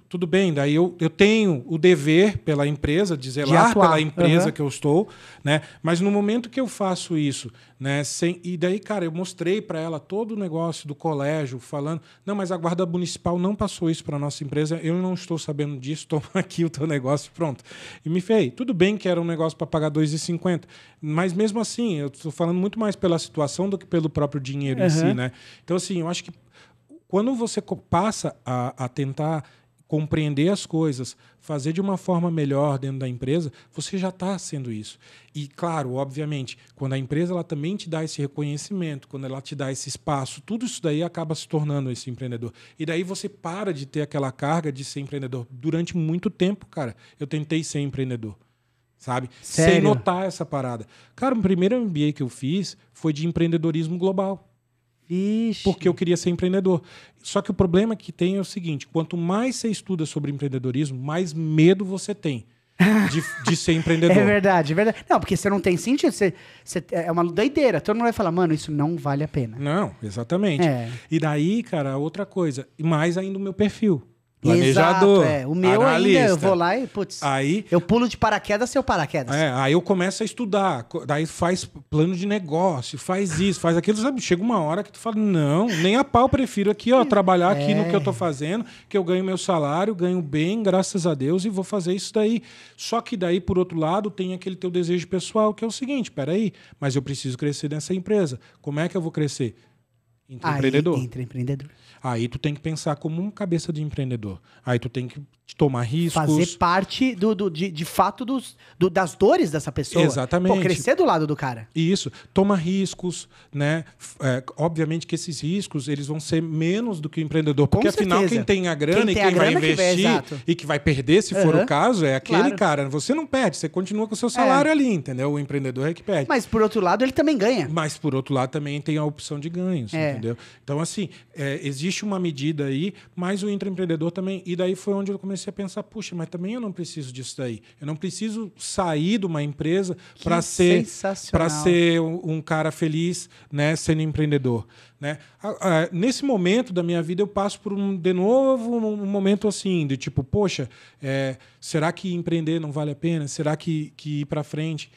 tudo bem. Daí eu tenho o dever pela empresa, de zelar pela empresa que eu estou, né? Mas no momento que eu faço isso, né? E daí, cara, eu mostrei para ela todo o negócio do colégio, falando, não, mas a Guarda Municipal não passou isso para nossa empresa, eu não estou sabendo disso, toma aqui o teu negócio, pronto. E me fez, tudo bem que era um negócio para pagar R$2,50, mas mesmo assim, eu estou falando muito mais pela situação do que pelo próprio dinheiro em si, né? Então, assim, eu acho que quando você passa a tentar compreender as coisas, fazer de uma forma melhor dentro da empresa, você já está sendo isso. E, claro, obviamente, quando a empresa ela também te dá esse reconhecimento, quando ela te dá esse espaço, tudo isso daí acaba se tornando esse empreendedor. E daí você para de ter aquela carga de ser empreendedor. Durante muito tempo, cara, eu tentei ser empreendedor, sabe? Sério? Sem notar essa parada. Cara, o primeiro MBA que eu fiz foi de empreendedorismo global. Ixi. Porque eu queria ser empreendedor. Só que o problema que tem é o seguinte, quanto mais você estuda sobre empreendedorismo, mais medo você tem de ser empreendedor. É verdade, é verdade. Não, porque você não tem sentido, é uma doideira. Todo mundo vai falar, mano, isso não vale a pena. Não, exatamente. É. E daí, cara, outra coisa, e mais ainda o meu perfil. Planejador, exato, o meu analista. ainda, eu vou lá e, putz, eu pulo de paraquedas, seu paraquedas. Aí eu começo a estudar, daí faz plano de negócio, faz isso, faz aquilo, sabe? Chega uma hora que tu fala, não, nem a pau, prefiro aqui, ó, trabalhar aqui no que eu tô fazendo, que eu ganho meu salário, ganho bem, graças a Deus, e vou fazer isso daí. Só que daí, por outro lado, tem aquele teu desejo pessoal, que é o seguinte, peraí, mas eu preciso crescer nessa empresa. Como é que eu vou crescer? Empreendedor. Entre empreendedor. Aí tu tem que pensar como um cabeça de empreendedor. Aí tu tem que tomar riscos. Fazer parte de fato das dores dessa pessoa. Exatamente. Pô, crescer do lado do cara. Isso. Toma riscos, né? Obviamente que esses riscos eles vão ser menos do que o empreendedor. Porque afinal quem tem a grana e quem vai investir e que vai perder, se for o caso, é aquele cara. Você não perde, você continua com o seu salário ali, entendeu? O empreendedor é que perde. Mas por outro lado, ele também ganha. Mas por outro lado também tem a opção de ganhos, entendeu? Então assim, existe uma medida aí, mas o intraempreendedor também. E daí foi onde eu comecei a pensar, puxa, mas também eu não preciso disso daí. Eu não preciso sair de uma empresa para ser um cara feliz, né, sendo empreendedor. Né? Nesse momento da minha vida eu passo por de novo um momento assim de tipo, poxa, será que empreender não vale a pena? Será que ir para frente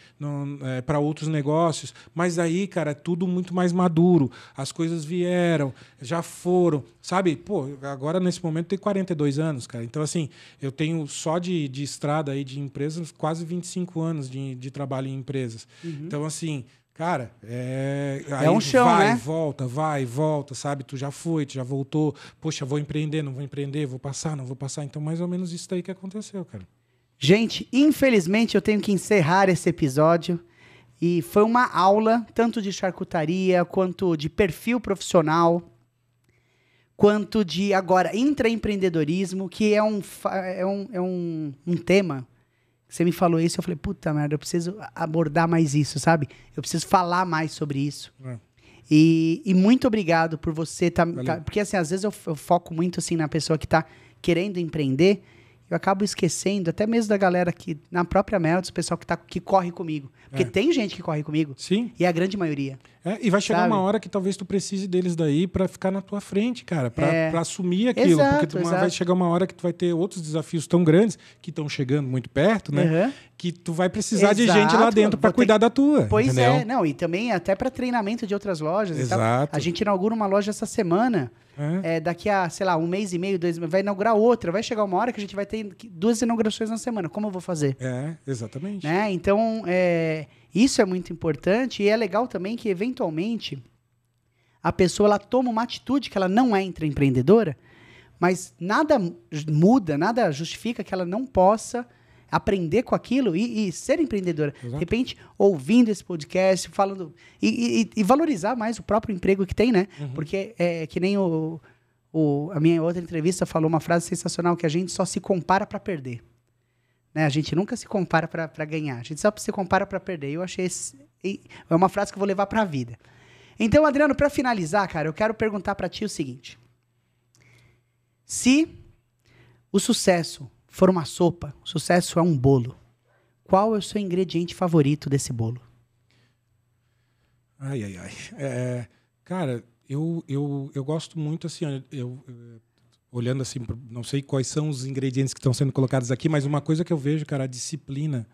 para outros negócios? Mas aí, cara, é tudo muito mais maduro, as coisas vieram, já foram, sabe? Pô, agora nesse momento eu tenho 42 anos, cara, então assim, eu tenho só de estrada aí de empresas quase 25 anos de trabalho em empresas. Então assim, cara, aí um chão, vai, né? Vai, volta, sabe? Tu já foi, tu já voltou. Poxa, vou empreender, não vou empreender, vou passar, não vou passar. Então, mais ou menos isso daí que aconteceu, cara. Gente, infelizmente eu tenho que encerrar esse episódio. E foi uma aula, tanto de charcutaria, quanto de perfil profissional, quanto de, agora, intraempreendedorismo, que é um tema. Você me falou isso, eu falei, puta merda, eu preciso abordar mais isso, sabe? Eu preciso falar mais sobre isso. E muito obrigado por você porque assim, às vezes eu foco muito assim na pessoa que tá querendo empreender, eu acabo esquecendo até mesmo da galera que, na própria Melts, o pessoal que corre comigo. Porque tem gente que corre comigo. Sim. E é a grande maioria. E vai chegar uma hora que talvez tu precise deles daí pra ficar na tua frente, cara. Pra assumir aquilo. Exato, porque vai chegar uma hora que tu vai ter outros desafios tão grandes, que estão chegando muito perto, né? Que tu vai precisar de gente lá dentro pra cuidar da tua. Pois entendeu? Não, e também até pra treinamento de outras lojas. Exato. A gente inaugura uma loja essa semana. Daqui a, sei lá, 1 mês e meio, 2 meses, vai inaugurar outra. Vai chegar uma hora que a gente vai ter 2 inaugurações na semana. Como eu vou fazer? Exatamente. Né? Então, isso é muito importante. E é legal também que, eventualmente, a pessoa ela toma uma atitude que ela não é intraempreendedora, Mas nada muda, nada justifica que ela não possa aprender com aquilo e ser empreendedora. Exato. De repente, ouvindo esse podcast, falando... E valorizar mais o próprio emprego que tem, né? Porque é que nem a minha outra entrevista falou uma frase sensacional, que a gente só se compara para perder. Né? A gente nunca se compara para ganhar. A gente só se compara para perder. Eu achei... É uma frase que eu vou levar para a vida. Então, Adriano, para finalizar, cara, eu quero perguntar para ti o seguinte. Se o sucesso for uma sopa, o sucesso é um bolo, qual é o seu ingrediente favorito desse bolo? Cara, eu gosto muito, assim, olhando assim, não sei quais são os ingredientes que estão sendo colocados aqui, mas uma coisa que eu vejo, cara, a disciplina.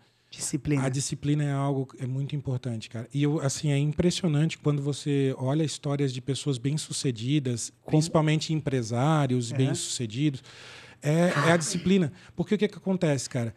A disciplina é algo muito importante, cara. E assim, é impressionante quando você olha histórias de pessoas bem-sucedidas, principalmente empresários bem-sucedidos. É a disciplina. Porque o que acontece, cara?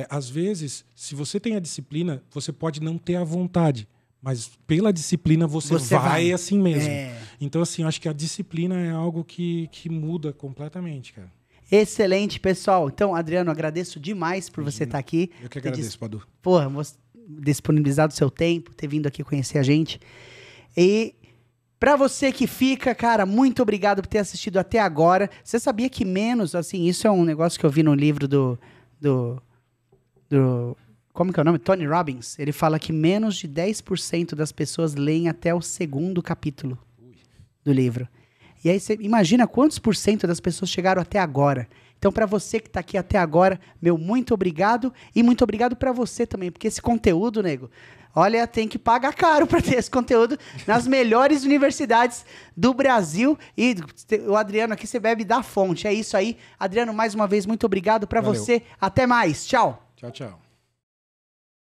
Às vezes, se você tem a disciplina, você pode não ter a vontade. Mas pela disciplina você vai assim mesmo. Então, assim, eu acho que a disciplina é algo que muda completamente, cara. Excelente, pessoal. Então, Adriano, agradeço demais por você estar aqui. Eu que agradeço, Padu. Porra, disponibilizado o seu tempo, ter vindo aqui conhecer a gente. E pra você que fica, cara, muito obrigado por ter assistido até agora. Você sabia que menos, assim, isso é um negócio que eu vi no livro do como que é o nome? Tony Robbins. Ele fala que menos de 10% das pessoas leem até o 2º capítulo do livro. E aí você imagina quantos por cento das pessoas chegaram até agora. Então, para você que está aqui até agora, meu muito obrigado. E muito obrigado para você também, porque esse conteúdo, nego, olha, tem que pagar caro para ter esse conteúdo nas melhores universidades do Brasil. E o Adriano aqui, você bebe da fonte. É isso aí. Adriano, mais uma vez, muito obrigado para você. Até mais. Tchau. Tchau, tchau.